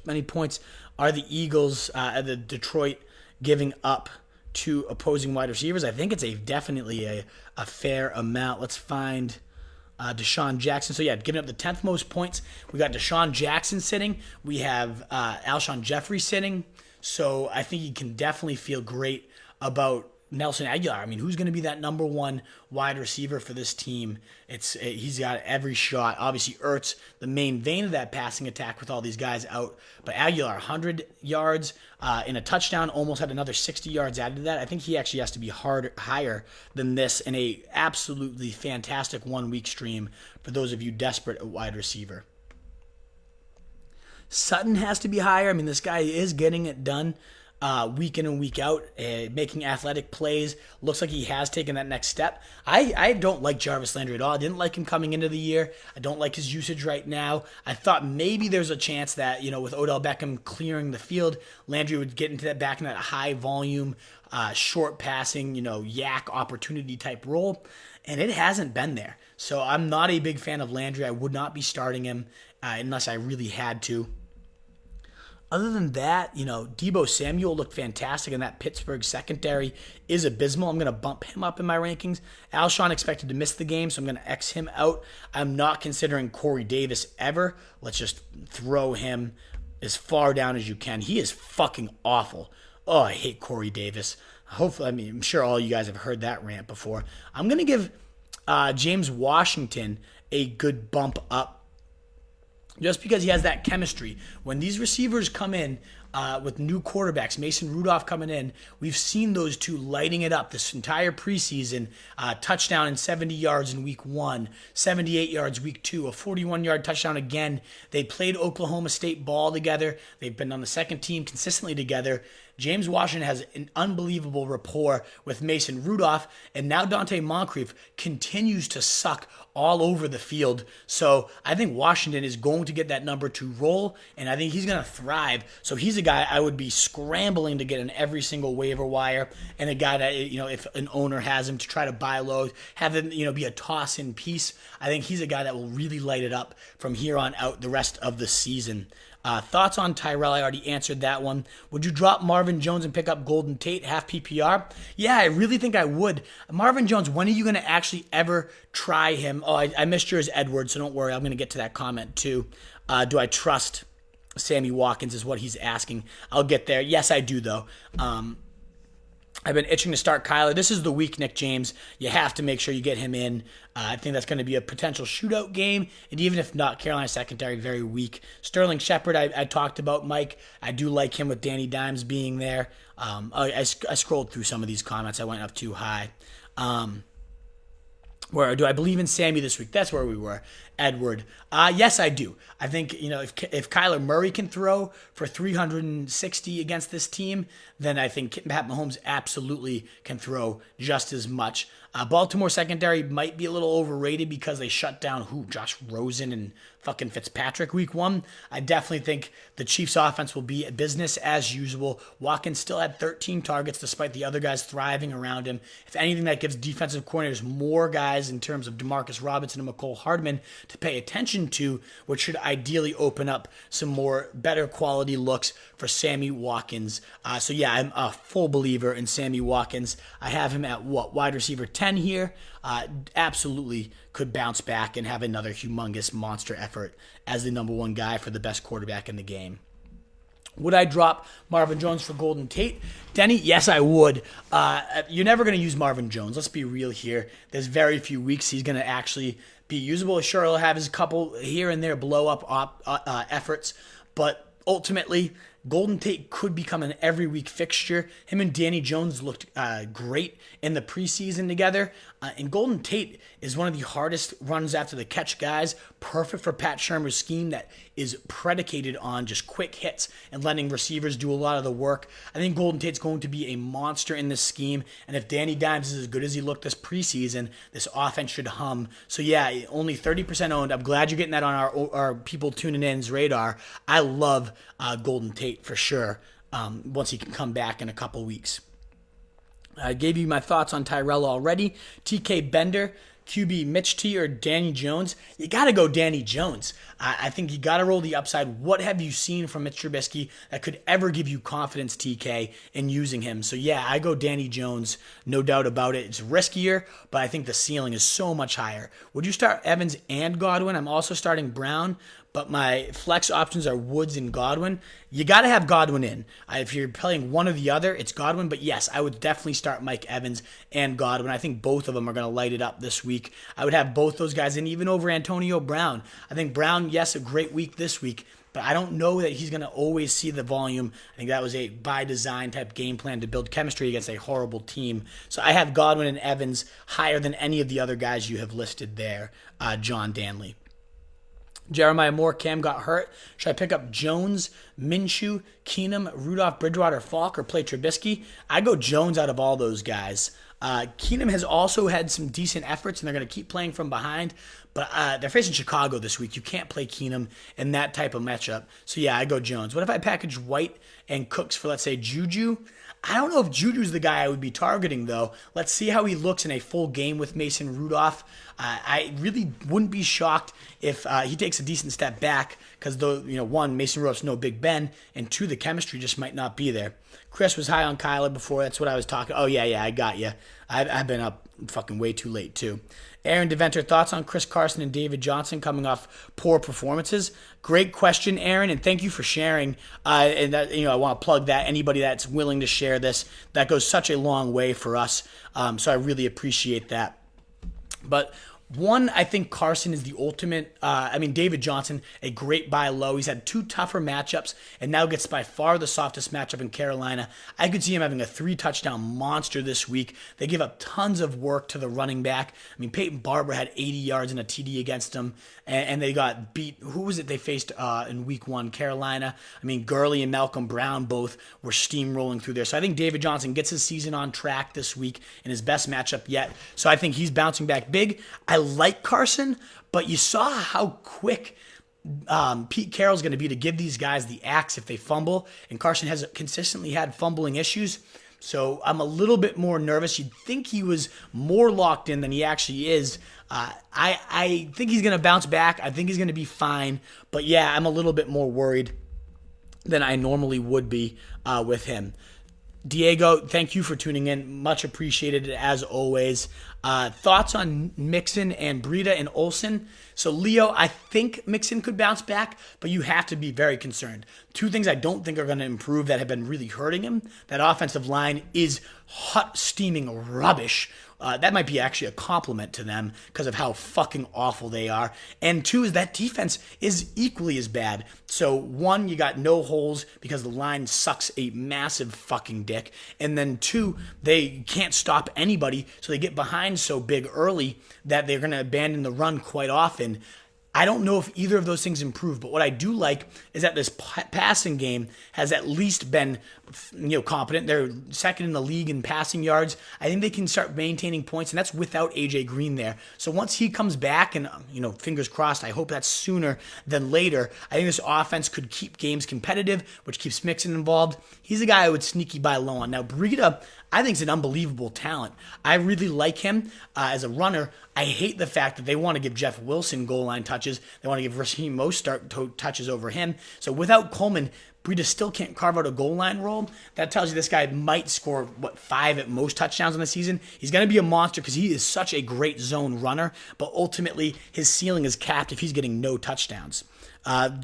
Many points are the Eagles, the Detroit, giving up to opposing wide receivers? I think it's definitely a fair amount. Let's find Deshaun Jackson. So, yeah, giving up the 10th most points. We got Deshaun Jackson sitting. We have Alshon Jeffrey sitting. So I think you can definitely feel great about Nelson Aguilar. I mean, who's going to be that number one wide receiver for this team? He's got every shot. Obviously, Ertz, the main vein of that passing attack with all these guys out. But Aguilar, 100 yards in a touchdown, almost had another 60 yards added to that. I think he actually has to be higher than this in a absolutely fantastic 1 week stream for those of you desperate at wide receiver. Sutton has to be higher. I mean, this guy is getting it done. Week in and week out, making athletic plays. Looks like he has taken that next step. I don't like Jarvis Landry at all. I didn't like him coming into the year. I don't like his usage right now. I thought maybe there's a chance that, with Odell Beckham clearing the field, Landry would get into that back in that high volume, short passing, yak opportunity type role. And it hasn't been there. So I'm not a big fan of Landry. I would not be starting him unless I really had to. Other than that, Deebo Samuel looked fantastic, and that Pittsburgh secondary is abysmal. I'm going to bump him up in my rankings. Alshon expected to miss the game, so I'm going to X him out. I'm not considering Corey Davis ever. Let's just throw him as far down as you can. He is fucking awful. Oh, I hate Corey Davis. Hopefully, I'm sure all you guys have heard that rant before. I'm going to give James Washington a good bump up, just because he has that chemistry. When these receivers come in with new quarterbacks, Mason Rudolph coming in, we've seen those two lighting it up this entire preseason. Touchdown and 70 yards in week 1, 78 yards week 2, a 41-yard touchdown again. They played Oklahoma State ball together. They've been on the second team consistently together. James Washington has an unbelievable rapport with Mason Rudolph, and now Dante Moncrief continues to suck all over the field. So I think Washington is going to get that number 2 role, and I think he's going to thrive. So he's a guy I would be scrambling to get in every single waiver wire, and a guy that, if an owner has him, to try to buy low, have him, be a toss-in piece. I think he's a guy that will really light it up from here on out the rest of the season. Thoughts on Tyrell? I already answered that one. Would you drop Marvin Jones and pick up Golden Tate, half PPR? Yeah, I really think I would. Marvin Jones, when are you going to actually ever try him? Oh, I missed yours, Edward, so don't worry. I'm going to get to that comment too. Do I trust Sammy Watkins is what he's asking. I'll get there. Yes, I do, though. I've been itching to start Kyler. This is the week, Nick James. You have to make sure you get him in. I think that's going to be a potential shootout game. And even if not, Carolina secondary very weak. Sterling Shepard, I talked about. Mike, I do like him with Danny Dimes being there. I scrolled through some of these comments. I went up too high. Where do I believe in Sammy this week? That's where we were. Edward. Yes, I do. I think, if Kyler Murray can throw for 360 against this team, then I think Pat Mahomes absolutely can throw just as much. Baltimore secondary might be a little overrated because they shut down Josh Rosen and fucking Fitzpatrick week 1. I definitely think the Chiefs offense will be business as usual. Watkins still had 13 targets despite the other guys thriving around him. If anything, that gives defensive coordinators more guys in terms of Demarcus Robinson and McCole Hardman to pay attention to, which should ideally open up some more better quality looks for Sammy Watkins. So yeah, I'm a full believer in Sammy Watkins. I have him at wide receiver 10 here. Absolutely could bounce back and have another humongous monster effort as the number 1 guy for the best quarterback in the game. Would I drop Marvin Jones for Golden Tate? Denny, yes, I would. You're never going to use Marvin Jones. Let's be real here. There's very few weeks he's going to actually be usable. Sure, he'll have his couple here and there blow up efforts, but ultimately, Golden Tate could become an every week fixture. Him and Danny Jones looked great in the preseason together. And Golden Tate is one of the hardest runs after the catch guys. Perfect for Pat Shurmur's scheme that is predicated on just quick hits and letting receivers do a lot of the work. I think Golden Tate's going to be a monster in this scheme. And if Danny Dimes is as good as he looked this preseason, this offense should hum. So yeah, only 30% owned. I'm glad you're getting that on our people tuning in's radar. I love Golden Tate for sure once he can come back in a couple weeks. I gave you my thoughts on Tyrell already. TK Bender, QB Mitch T, or Danny Jones. You got to go Danny Jones. I think you got to roll the upside. What have you seen from Mitch Trubisky that could ever give you confidence, TK, in using him? So yeah, I go Danny Jones, no doubt about it. It's riskier, but I think the ceiling is so much higher. Would you start Evans and Godwin? I'm also starting Brown, but my flex options are Woods and Godwin. You got to have Godwin in. If you're playing one or the other, it's Godwin. But yes, I would definitely start Mike Evans and Godwin. I think both of them are going to light it up this week. I would have both those guys in, even over Antonio Brown. I think Brown, yes, a great week this week, but I don't know that he's going to always see the volume. I think that was a by design type game plan to build chemistry against a horrible team. So I have Godwin and Evans higher than any of the other guys you have listed there, John Danley. Jeremiah Moore, Cam got hurt. Should I pick up Jones, Minshew, Keenum, Rudolph, Bridgewater, Falk, or play Trubisky? I go Jones out of all those guys. Keenum has also had some decent efforts, and they're going to keep playing from behind. But they're facing Chicago this week. You can't play Keenum in that type of matchup. So, yeah, I go Jones. What if I package White and Cooks for, let's say, Juju? I don't know if Juju's the guy I would be targeting, though. Let's see how he looks in a full game with Mason Rudolph. I really wouldn't be shocked if he takes a decent step back because, one, Mason Rudolph's no Big Ben, and two, the chemistry just might not be there. Chris was high on Kyler before. That's what I was talking. Oh, yeah, I got you. I've been up fucking way too late, too. Aaron DeVenter, thoughts on Chris Carson and David Johnson coming off poor performances? Great question, Aaron, and thank you for sharing. And that, I want to plug that. Anybody that's willing to share this, that goes such a long way for us. So I really appreciate that. But one, I think Carson is the ultimate. David Johnson, a great buy low. He's had two tougher matchups and now gets by far the softest matchup in Carolina. I could see him having a 3-touchdown monster this week. They give up tons of work to the running back. Peyton Barber had 80 yards and a TD against him, and they got beat. Who was it they faced in week 1? Carolina. Gurley and Malcolm Brown both were steamrolling through there. So I think David Johnson gets his season on track this week in his best matchup yet. So I think he's bouncing back big. I like Carson, but you saw how quick Pete Carroll's going to be to give these guys the axe if they fumble, and Carson has consistently had fumbling issues. So I'm a little bit more nervous. You'd think he was more locked in than he actually is. I think he's going to bounce back. I think he's going to be fine. But yeah, I'm a little bit more worried than I normally would be with him. Diego, thank you for tuning in. Much appreciated as always. Thoughts on Mixon and Breida and Olsen? So Leo, I think Mixon could bounce back, but you have to be very concerned. Two things I don't think are going to improve that have been really hurting him. That offensive line is hot, steaming rubbish. That might be actually a compliment to them because of how fucking awful they are. And two is that defense is equally as bad. So one, you got no holes because the line sucks a massive fucking dick. And then two, they can't stop anybody, so they get behind so big early that they're going to abandon the run quite often. I don't know if either of those things improve, but what I do like is that this passing game has at least been, competent. They're second in the league in passing yards. I think they can start maintaining points, and that's without AJ Green there. So once he comes back, and fingers crossed, I hope that's sooner than later. I think this offense could keep games competitive, which keeps Mixon involved. He's a guy I would sneaky buy low on. Now Breida, I think, is an unbelievable talent. I really like him as a runner. I hate the fact that they want to give Jeff Wilson goal line touches. They want to give Raheem Mostert touches over him. So without Coleman, Breida still can't carve out a goal line role. That tells you this guy might score, 5 at most touchdowns in the season. He's going to be a monster because he is such a great zone runner, but ultimately his ceiling is capped if he's getting no touchdowns.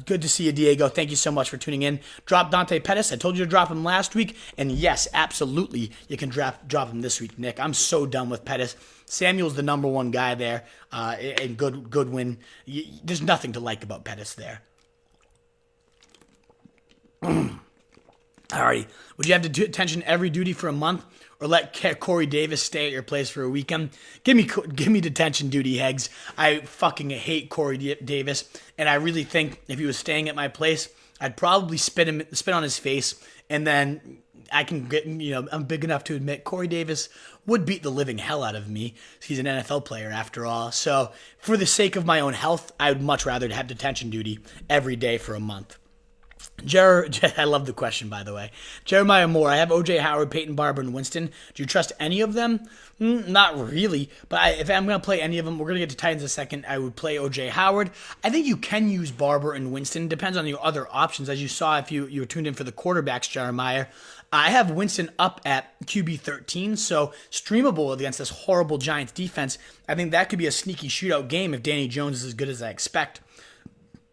Good to see you, Diego. Thank you so much for tuning in. Drop Dante Pettis. I told you to drop him last week, and yes, absolutely, you can drop him this week, Nick. I'm so done with Pettis. Samuel's the number one guy there, and Goodwin. There's nothing to like about Pettis there. Alrighty. Would you have detention every duty for a month, or let Corey Davis stay at your place for a weekend? Give me detention duty, Hegs. I fucking hate Corey Davis, and I really think if he was staying at my place, I'd probably spit on his face, and then I can get, I'm big enough to admit Corey Davis would beat the living hell out of me. He's an NFL player after all. So for the sake of my own health, I would much rather have detention duty every day for a month. I love the question, by the way. Jeremiah Moore, I have O.J. Howard, Peyton Barber, and Winston. Do you trust any of them? Not really, but if I'm going to play any of them, we're going to get to Titans in a second. I would play O.J. Howard. I think you can use Barber and Winston. Depends on your other options. As you saw, if you were tuned in for the quarterbacks, Jeremiah, I have Winston up at QB 13, so streamable against this horrible Giants defense. I think that could be a sneaky shootout game if Danny Jones is as good as I expect.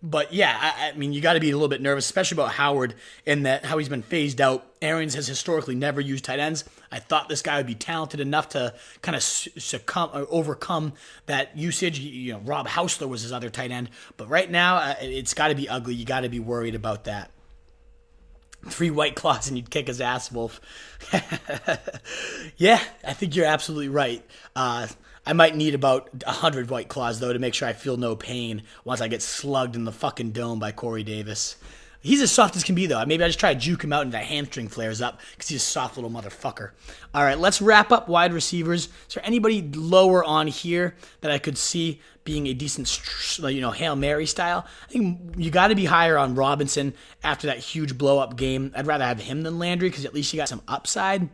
But yeah, I mean, you got to be a little bit nervous, especially about Howard and that how he's been phased out. Arians has historically never used tight ends. I thought this guy would be talented enough to kind of succumb or overcome that usage. Rob Hausler was his other tight end, but right now it's got to be ugly. You got to be worried about that. 3 White Claws and you'd kick his ass, Wolf. Yeah, I think you're absolutely right. I might need about 100 White Claws, though, to make sure I feel no pain once I get slugged in the fucking dome by Corey Davis. He's as soft as can be, though. Maybe I just try to juke him out and that hamstring flares up because he's a soft little motherfucker. All right, let's wrap up wide receivers. Is there anybody lower on here that I could see being a decent, Hail Mary style? I think you got to be higher on Robinson after that huge blow-up game. I'd rather have him than Landry because at least you got some upside.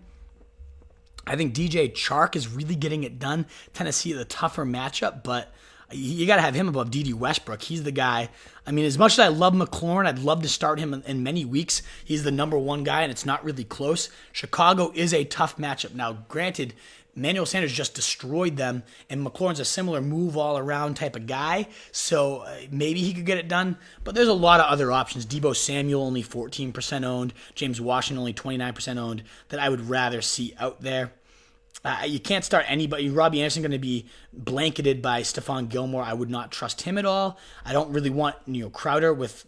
I think DJ Chark is really getting it done. Tennessee, the tougher matchup, but you got to have him above D.D. Westbrook. He's the guy. I mean, as much as I love McLaurin, I'd love to start him in many weeks. He's the number one guy, and it's not really close. Chicago is a tough matchup. Now, granted, Emmanuel Sanders just destroyed them, and McLaurin's a similar move-all-around type of guy, so maybe he could get it done. But there's a lot of other options. Debo Samuel, only 14% owned. James Washington, only 29% owned, that I would rather see out there. You can't start anybody. Robbie Anderson going to be blanketed by Stephon Gilmore. I would not trust him at all. I don't really want Crowder with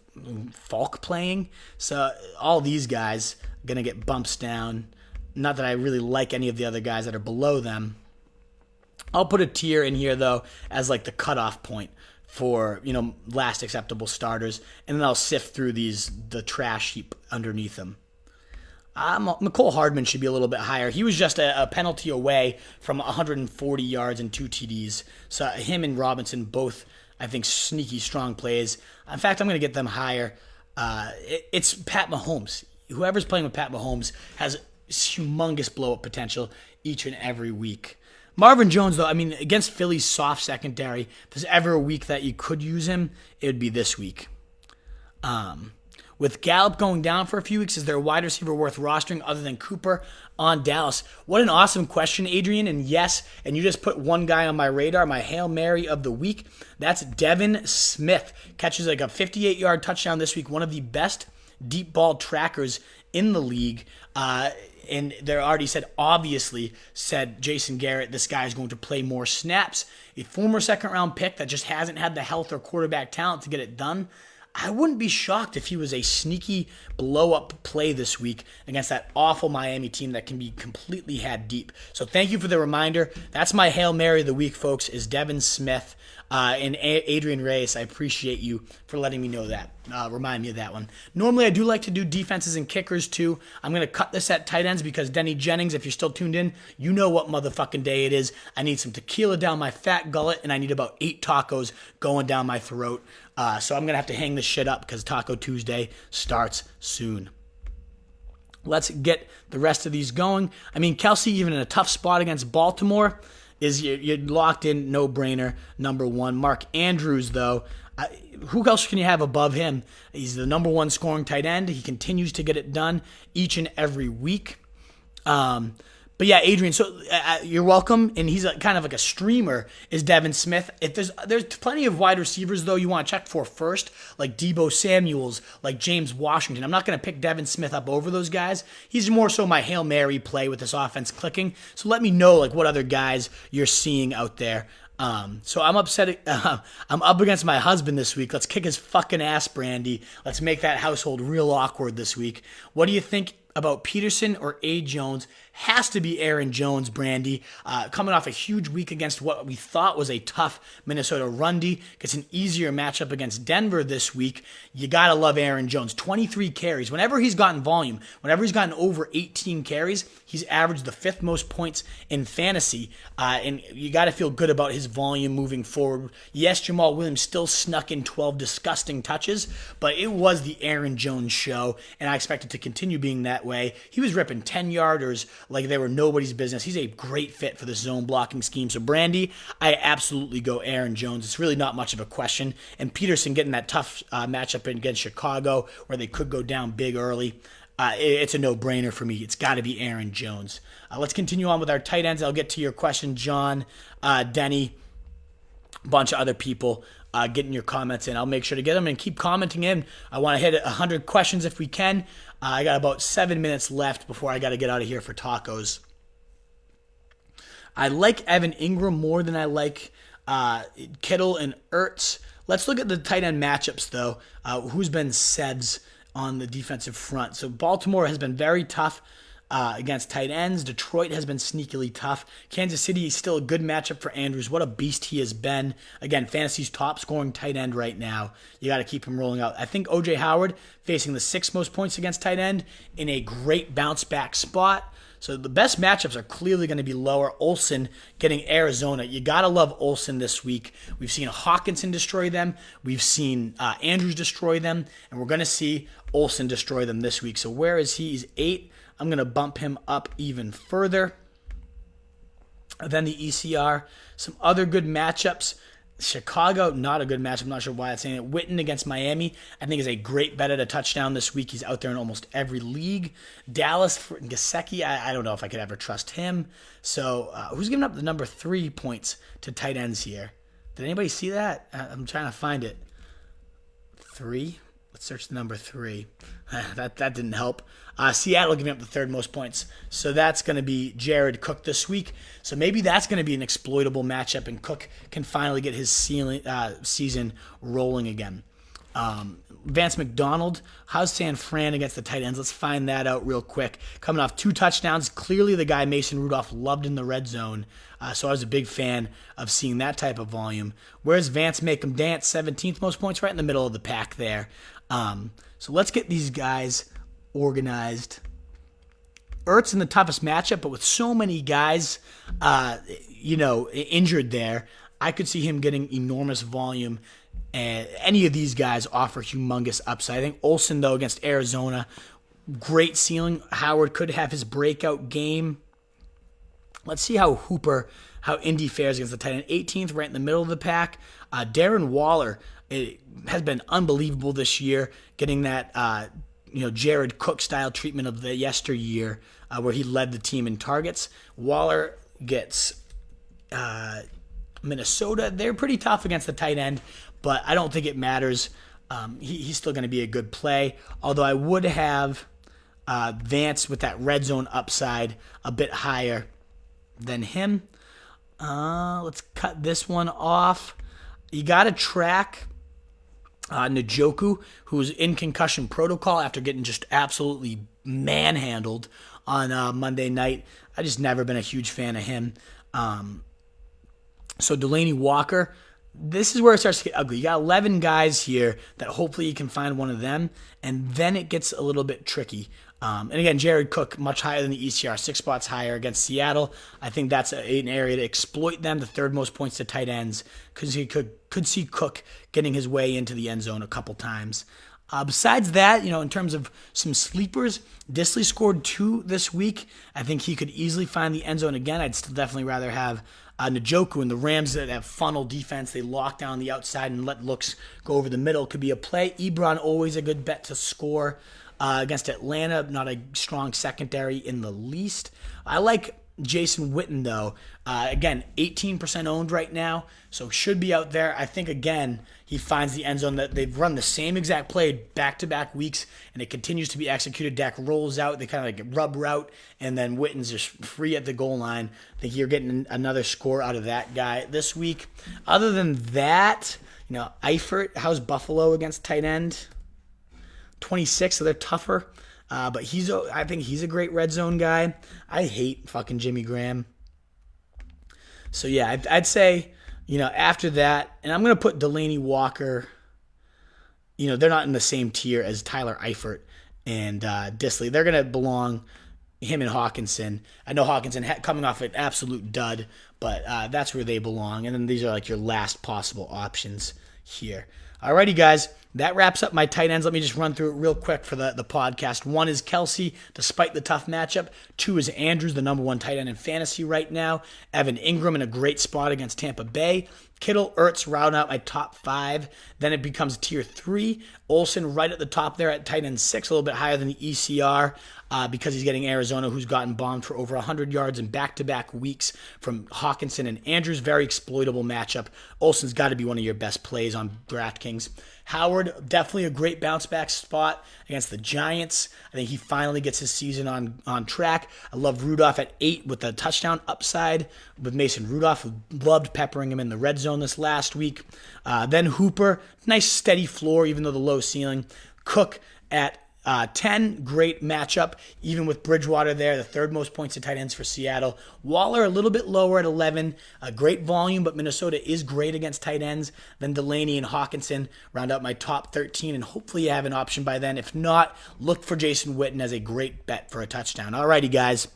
Falk playing. So all these guys are going to get bumps down. Not that I really like any of the other guys that are below them. I'll put a tier in here, though, as like the cutoff point for, last acceptable starters. And then I'll sift through the trash heap underneath them. McCole Hardman should be a little bit higher. He was just a penalty away from 140 yards and 2 TDs. So him and Robinson both, I think, sneaky strong plays. In fact, I'm going to get them higher. It's Pat Mahomes. Whoever's playing with Pat Mahomes has humongous blow-up potential each and every week. Marvin Jones, though, against Philly's soft secondary, if there's ever a week that you could use him, it would be this week. With Gallup going down for a few weeks, is there a wide receiver worth rostering other than Cooper? on Dallas. What an awesome question, Adrian. And yes, and you just put one guy on my radar, my Hail Mary of the week. That's Devin Smith. Catches like a 58-yard touchdown this week. One of the best deep ball trackers in the league. And they're already said Jason Garrett, this guy is going to play more snaps. A former second-round pick that just hasn't had the health or quarterback talent to get it done. I wouldn't be shocked if he was a sneaky blow-up play this week against that awful Miami team that can be completely had deep. So thank you for the reminder. That's my Hail Mary of the week, folks, is Devin Smith. And Adrian Reyes, I appreciate you for letting me know that. Remind me of that one. Normally, I do like to do defenses and kickers, too. I'm going to cut this at tight ends because Denny Jennings, if you're still tuned in, you know what motherfucking day it is. I need some tequila down my fat gullet, and I need about 8 tacos going down my throat. So I'm going to have to hang this shit up because Taco Tuesday starts soon. Let's get the rest of these going. I mean, Kelsey, even in a tough spot against Baltimore, is you're locked in, no-brainer, number one. Mark Andrews, though, who else can you have above him? He's the number one scoring tight end. He continues to get it done each and every week. But yeah, Adrian, so you're welcome, and he's kind of like a streamer, is Devin Smith. If there's plenty of wide receivers, though, you want to check for first, like Deebo Samuels, like James Washington. I'm not going to pick Devin Smith up over those guys. He's more so my Hail Mary play with this offense clicking. So let me know like what other guys you're seeing out there. So I'm upset. I'm up against my husband this week. Let's kick his fucking ass, Brandy. Let's make that household real awkward this week. What do you think about Peterson or A. Jones? Has to be Aaron Jones, Brandy. Coming off a huge week against what we thought was a tough Minnesota run D. Gets an easier matchup against Denver this week. You got to love Aaron Jones. 23 carries. Whenever he's gotten volume, whenever he's gotten over 18 carries, he's averaged the 5th most points in fantasy. And you got to feel good about his volume moving forward. Yes, Jamal Williams still snuck in 12 disgusting touches, but it was the Aaron Jones show, and I expect it to continue being that way. He was ripping 10-yarders like they were nobody's business. He's a great fit for the zone blocking scheme. So, Brandy, I absolutely go Aaron Jones. It's really not much of a question. And Peterson getting that tough matchup against Chicago where they could go down big early. It's a no-brainer for me. It's got to be Aaron Jones. Let's continue on with our tight ends. I'll get to your question, John, Denny, a bunch of other people. Getting your comments in. I'll make sure to get them and keep commenting in. I want to hit 100 questions if we can. I got about 7 minutes left before I got to get out of here for tacos. I like Evan Ingram more than I like Kittle and Ertz. Let's look at the tight end matchups, though. Who's been Sebs on the defensive front? So Baltimore has been very tough against tight ends. Detroit has been sneakily tough. Kansas City is still a good matchup for Andrews. What a beast he has been. Again, fantasy's top scoring tight end right now. You got to keep him rolling out. I think O.J. Howard facing the 6th most points against tight end in a great bounce back spot. So the best matchups are clearly going to be lower. Olsen getting Arizona. You got to love Olsen this week. We've seen Hawkinson destroy them. We've seen Andrews destroy them. And we're going to see Olsen destroy them this week. So where is he? He's 8. I'm going to bump him up even further. Then the ECR. Some other good matchups. Chicago, not a good matchup. I'm not sure why I'm saying it. Witten against Miami, I think is a great bet at a touchdown this week. He's out there in almost every league. Dallas for Gesicki, I don't know if I could ever trust him. So who's giving up the number 3 points to tight ends here? Did anybody see that? I'm trying to find it. 3? Let's search the number 3. That didn't help. Seattle giving up the 3rd most points. So that's going to be Jared Cook this week. So maybe that's going to be an exploitable matchup, and Cook can finally get his season rolling again. Vance McDonald, how's San Fran against the tight ends? Let's find that out real quick. Coming off 2 touchdowns. Clearly the guy Mason Rudolph loved in the red zone. So I was a big fan of seeing that type of volume. Where's Vance Make 'em Dance? 17th most points, right in the middle of the pack there. So let's get these guys organized. Ertz in the toughest matchup, but with so many guys, injured there, I could see him getting enormous volume. And any of these guys offer humongous upside. I think Olsen, though, against Arizona, great ceiling. Howard could have his breakout game. Let's see how Indy fares against the tight end. 18th, right in the middle of the pack. Darren Waller has been unbelievable this year, getting that Jared Cook style treatment of the yesteryear. where he led the team in targets. Waller gets Minnesota. They're pretty tough against the tight end, but I don't think it matters. He's still going to be a good play, although I would have Vance with that red zone upside a bit higher than him. Let's cut this one off. You got to track Njoku, who's in concussion protocol after getting just absolutely manhandled on Monday night. I just never been a huge fan of him. So Delaney Walker, this is where it starts to get ugly. You got 11 guys here that hopefully you can find one of them, and then it gets a little bit tricky. And again, Jared Cook, much higher than the ECR, 6 spots higher against Seattle. I think that's an area to exploit them, the third most points to tight ends, because he could see Cook getting his way into the end zone a couple times. Besides that, in terms of some sleepers, Disley scored 2 this week. I think he could easily find the end zone again. I'd still definitely rather have Njoku and the Rams that have funnel defense. They lock down the outside and let looks go over the middle. Could be a play. Ebron, always a good bet to score against Atlanta. Not a strong secondary in the least. I like Jason Witten, though. Again, 18% owned right now, so should be out there. I think, again, he finds the end zone. That they've run the same exact play back-to-back weeks, and it continues to be executed. Dak rolls out. They kind of like rub route, and then Witten's just free at the goal line. I think you're getting another score out of that guy this week. Other than that, Eifert, how's Buffalo against tight end? 26, so they're tougher. But I think he's a great red zone guy. I hate fucking Jimmy Graham. So yeah, I'd say, after that, and I'm going to put Delaney Walker, they're not in the same tier as Tyler Eifert and Disley. They're going to belong, him and Hawkinson. I know Hawkinson coming off an absolute dud, but that's where they belong. And then these are like your last possible options here. Alrighty, guys. That wraps up my tight ends. Let me just run through it real quick for the podcast. 1 is Kelsey, despite the tough matchup. 2 is Andrews, the number 1 tight end in fantasy right now. Evan Ingram in a great spot against Tampa Bay. Kittle, Ertz round out my top 5. Then it becomes tier 3. Olsen right at the top there at tight end 6, a little bit higher than the ECR because he's getting Arizona, who's gotten bombed for over 100 yards in back-to-back weeks from Hawkinson and Andrews. Very exploitable matchup. Olsen's got to be one of your best plays on DraftKings. Howard, definitely a great bounce-back spot against the Giants. I think he finally gets his season on track. I love Rudolph at 8 with the touchdown upside with Mason Rudolph, who loved peppering him in the red zone this last week. Then Hooper, nice steady floor, even though the low ceiling. Cook at 10, great matchup, even with Bridgewater there, the third most points to tight ends for Seattle. Waller a little bit lower at 11, a great volume, but Minnesota is great against tight ends. Then Delaney and Hawkinson round out my top 13, and hopefully you have an option by then. If not, look for Jason Witten as a great bet for a touchdown. Alrighty, guys.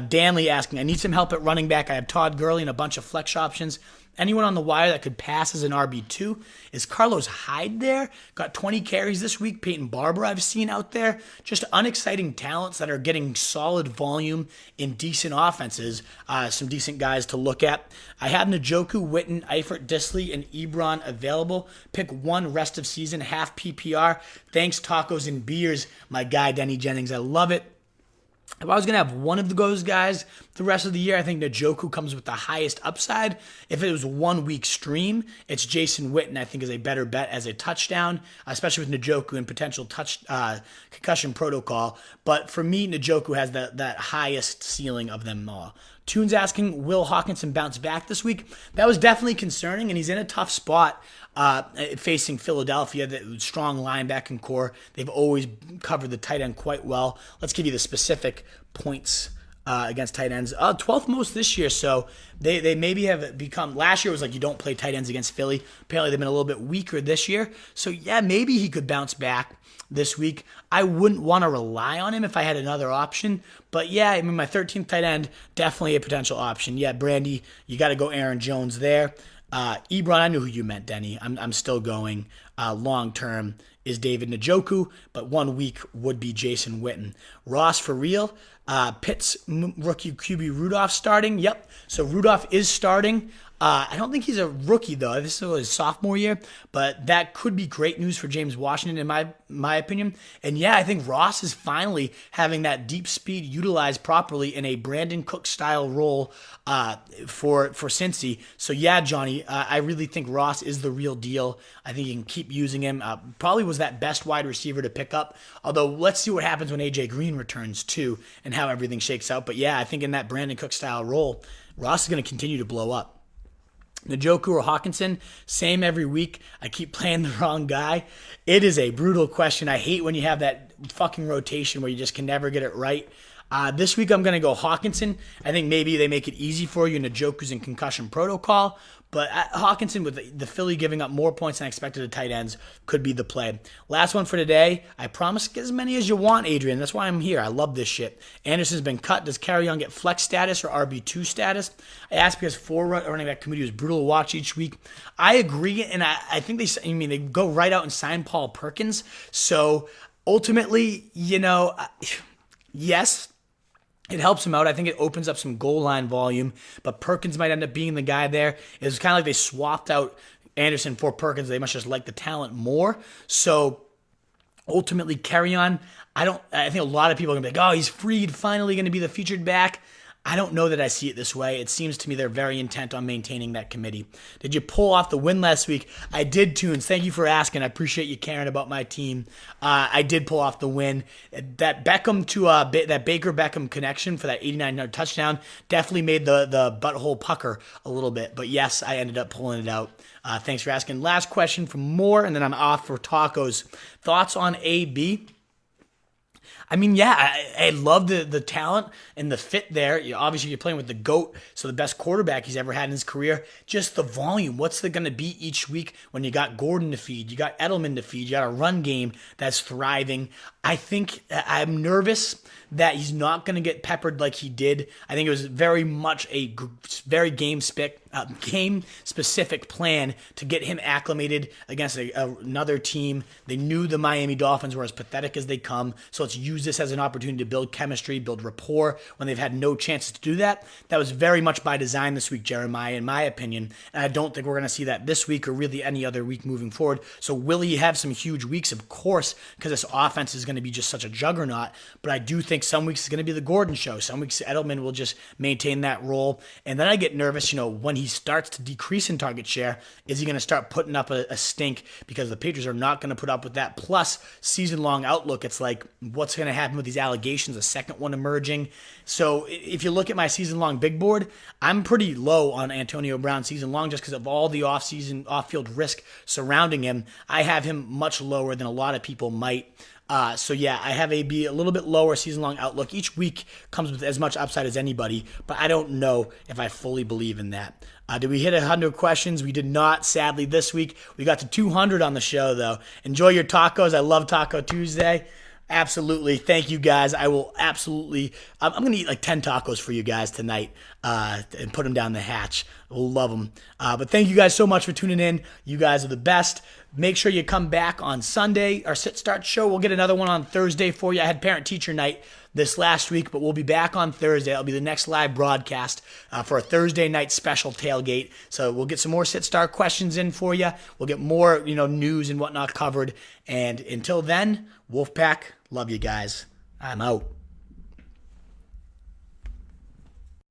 Danley asking, I need some help at running back. I have Todd Gurley and a bunch of flex options. Anyone on the wire that could pass as an RB2? Is Carlos Hyde there? Got 20 carries this week. Peyton Barber I've seen out there. Just unexciting talents that are getting solid volume in decent offenses. Some decent guys to look at. I have Njoku, Witten, Eifert, Disley, and Ebron available. Pick one rest of season, half PPR. Thanks, tacos and beers, my guy Denny Jennings. I love it. If I was going to have one of those guys the rest of the year, I think Njoku comes with the highest upside. If it was a 1 week stream, it's Jason Witten, I think, is a better bet as a touchdown, especially with Njoku and potential concussion protocol. But for me, Njoku has that highest ceiling of them all. Toon's asking, will Hawkinson bounce back this week? That was definitely concerning, and he's in a tough spot facing Philadelphia, the strong linebacking core. They've always covered the tight end quite well. Let's give you the specific points against tight ends. 12th most this year, so they maybe have become, last year was like you don't play tight ends against Philly. Apparently they've been a little bit weaker this year. So yeah, maybe he could bounce back this week. I wouldn't want to rely on him if I had another option. But yeah, I mean, my 13th tight end, definitely a potential option. Yeah, Brandy, you got to go Aaron Jones there. Ebron, I knew who you meant, Denny. I'm still going. Long term is David Njoku, but 1 week would be Jason Witten. Ross, for real. Pitt's rookie QB Rudolph starting. Yep. So Rudolph is starting. I don't think he's a rookie, though. This is his sophomore year, but that could be great news for James Washington, in my opinion. And yeah, I think Ross is finally having that deep speed utilized properly in a Brandon Cook-style role for Cincy. So yeah, Johnny, I really think Ross is the real deal. I think you can keep using him. Probably was that best wide receiver to pick up. Although, let's see what happens when A.J. Green returns, too, and how everything shakes out. But yeah, I think in that Brandon Cook-style role, Ross is going to continue to blow up. Njoku or Hawkinson, same every week. I keep playing the wrong guy. It is a brutal question. I hate when you have that fucking rotation where you just can never get it right. This week I'm going to go Hawkinson. I think maybe they make it easy for you. Njoku's in concussion protocol. But Hawkinson, with the Philly giving up more points than expected to tight ends, could be the play. Last one for today. I promise get as many as you want, Adrian. That's why I'm here. I love this shit. Anderson's been cut. Does Carry-On get flex status or RB2 status? I asked because 4 running back committee was brutal to watch each week. I agree, and I think they go right out and sign Paul Perkins. So ultimately, yes, it helps him out. I think it opens up some goal line volume, but Perkins might end up being the guy there. It was kind of like they swapped out Anderson for Perkins. They must just like the talent more. So ultimately, Carry-On, I think a lot of people are going to be like, oh, he's freed, finally going to be the featured back. I don't know that I see it this way. It seems to me they're very intent on maintaining that committee. Did you pull off the win last week? I did, Tunes. Thank you for asking. I appreciate you caring about my team. I did pull off the win. That Beckham to that Baker Beckham connection for that 89-yard touchdown definitely made the butthole pucker a little bit. But yes, I ended up pulling it out. Thanks for asking. Last question from Moore, and then I'm off for tacos. Thoughts on AB? I mean, yeah, I love the talent and the fit there. Obviously, you're playing with the GOAT, so the best quarterback he's ever had in his career. Just the volume. What's it going to be each week when you got Gordon to feed, you got Edelman to feed, you got a run game that's thriving? I think I'm nervous that he's not going to get peppered like he did. I think it was very much a very game-specific plan to get him acclimated against another team. They knew the Miami Dolphins were as pathetic as they come, so let's use this as an opportunity to build chemistry, build rapport when they've had no chances to do that. That was very much by design this week, Jeremiah, in my opinion, and I don't think we're going to see that this week or really any other week moving forward. So will he have some huge weeks? Of course, because this offense is going to be just such a juggernaut, but I do think some weeks it's going to be the Gordon show. Some weeks Edelman will just maintain that role, and then I get nervous, when he starts to decrease in target share, is he going to start putting up a stink because the Patriots are not going to put up with that. Plus, season-long outlook, it's like, what's going to happen with these allegations, a second one emerging? So if you look at my season-long big board, I'm pretty low on Antonio Brown season-long just because of all the off-field risk surrounding him. I have him much lower than a lot of people might. So yeah, I have a little bit lower season-long outlook. Each week comes with as much upside as anybody, but I don't know if I fully believe in that. Did we hit 100 questions? We did not, sadly, this week. We got to 200 on the show, though. Enjoy your tacos. I love Taco Tuesday. Absolutely. Thank you, guys. I will absolutely. I'm going to eat like 10 tacos for you guys tonight and put them down the hatch. We'll love them. But thank you guys so much for tuning in. You guys are the best. Make sure you come back on Sunday. Our Sit Start show. We'll get another one on Thursday for you. I had parent-teacher night this last week, but we'll be back on Thursday. It'll be the next live broadcast for a Thursday night special tailgate. So we'll get some more Sit Start questions in for you. We'll get more, news and whatnot covered. And until then, Wolfpack, love you guys. I'm out.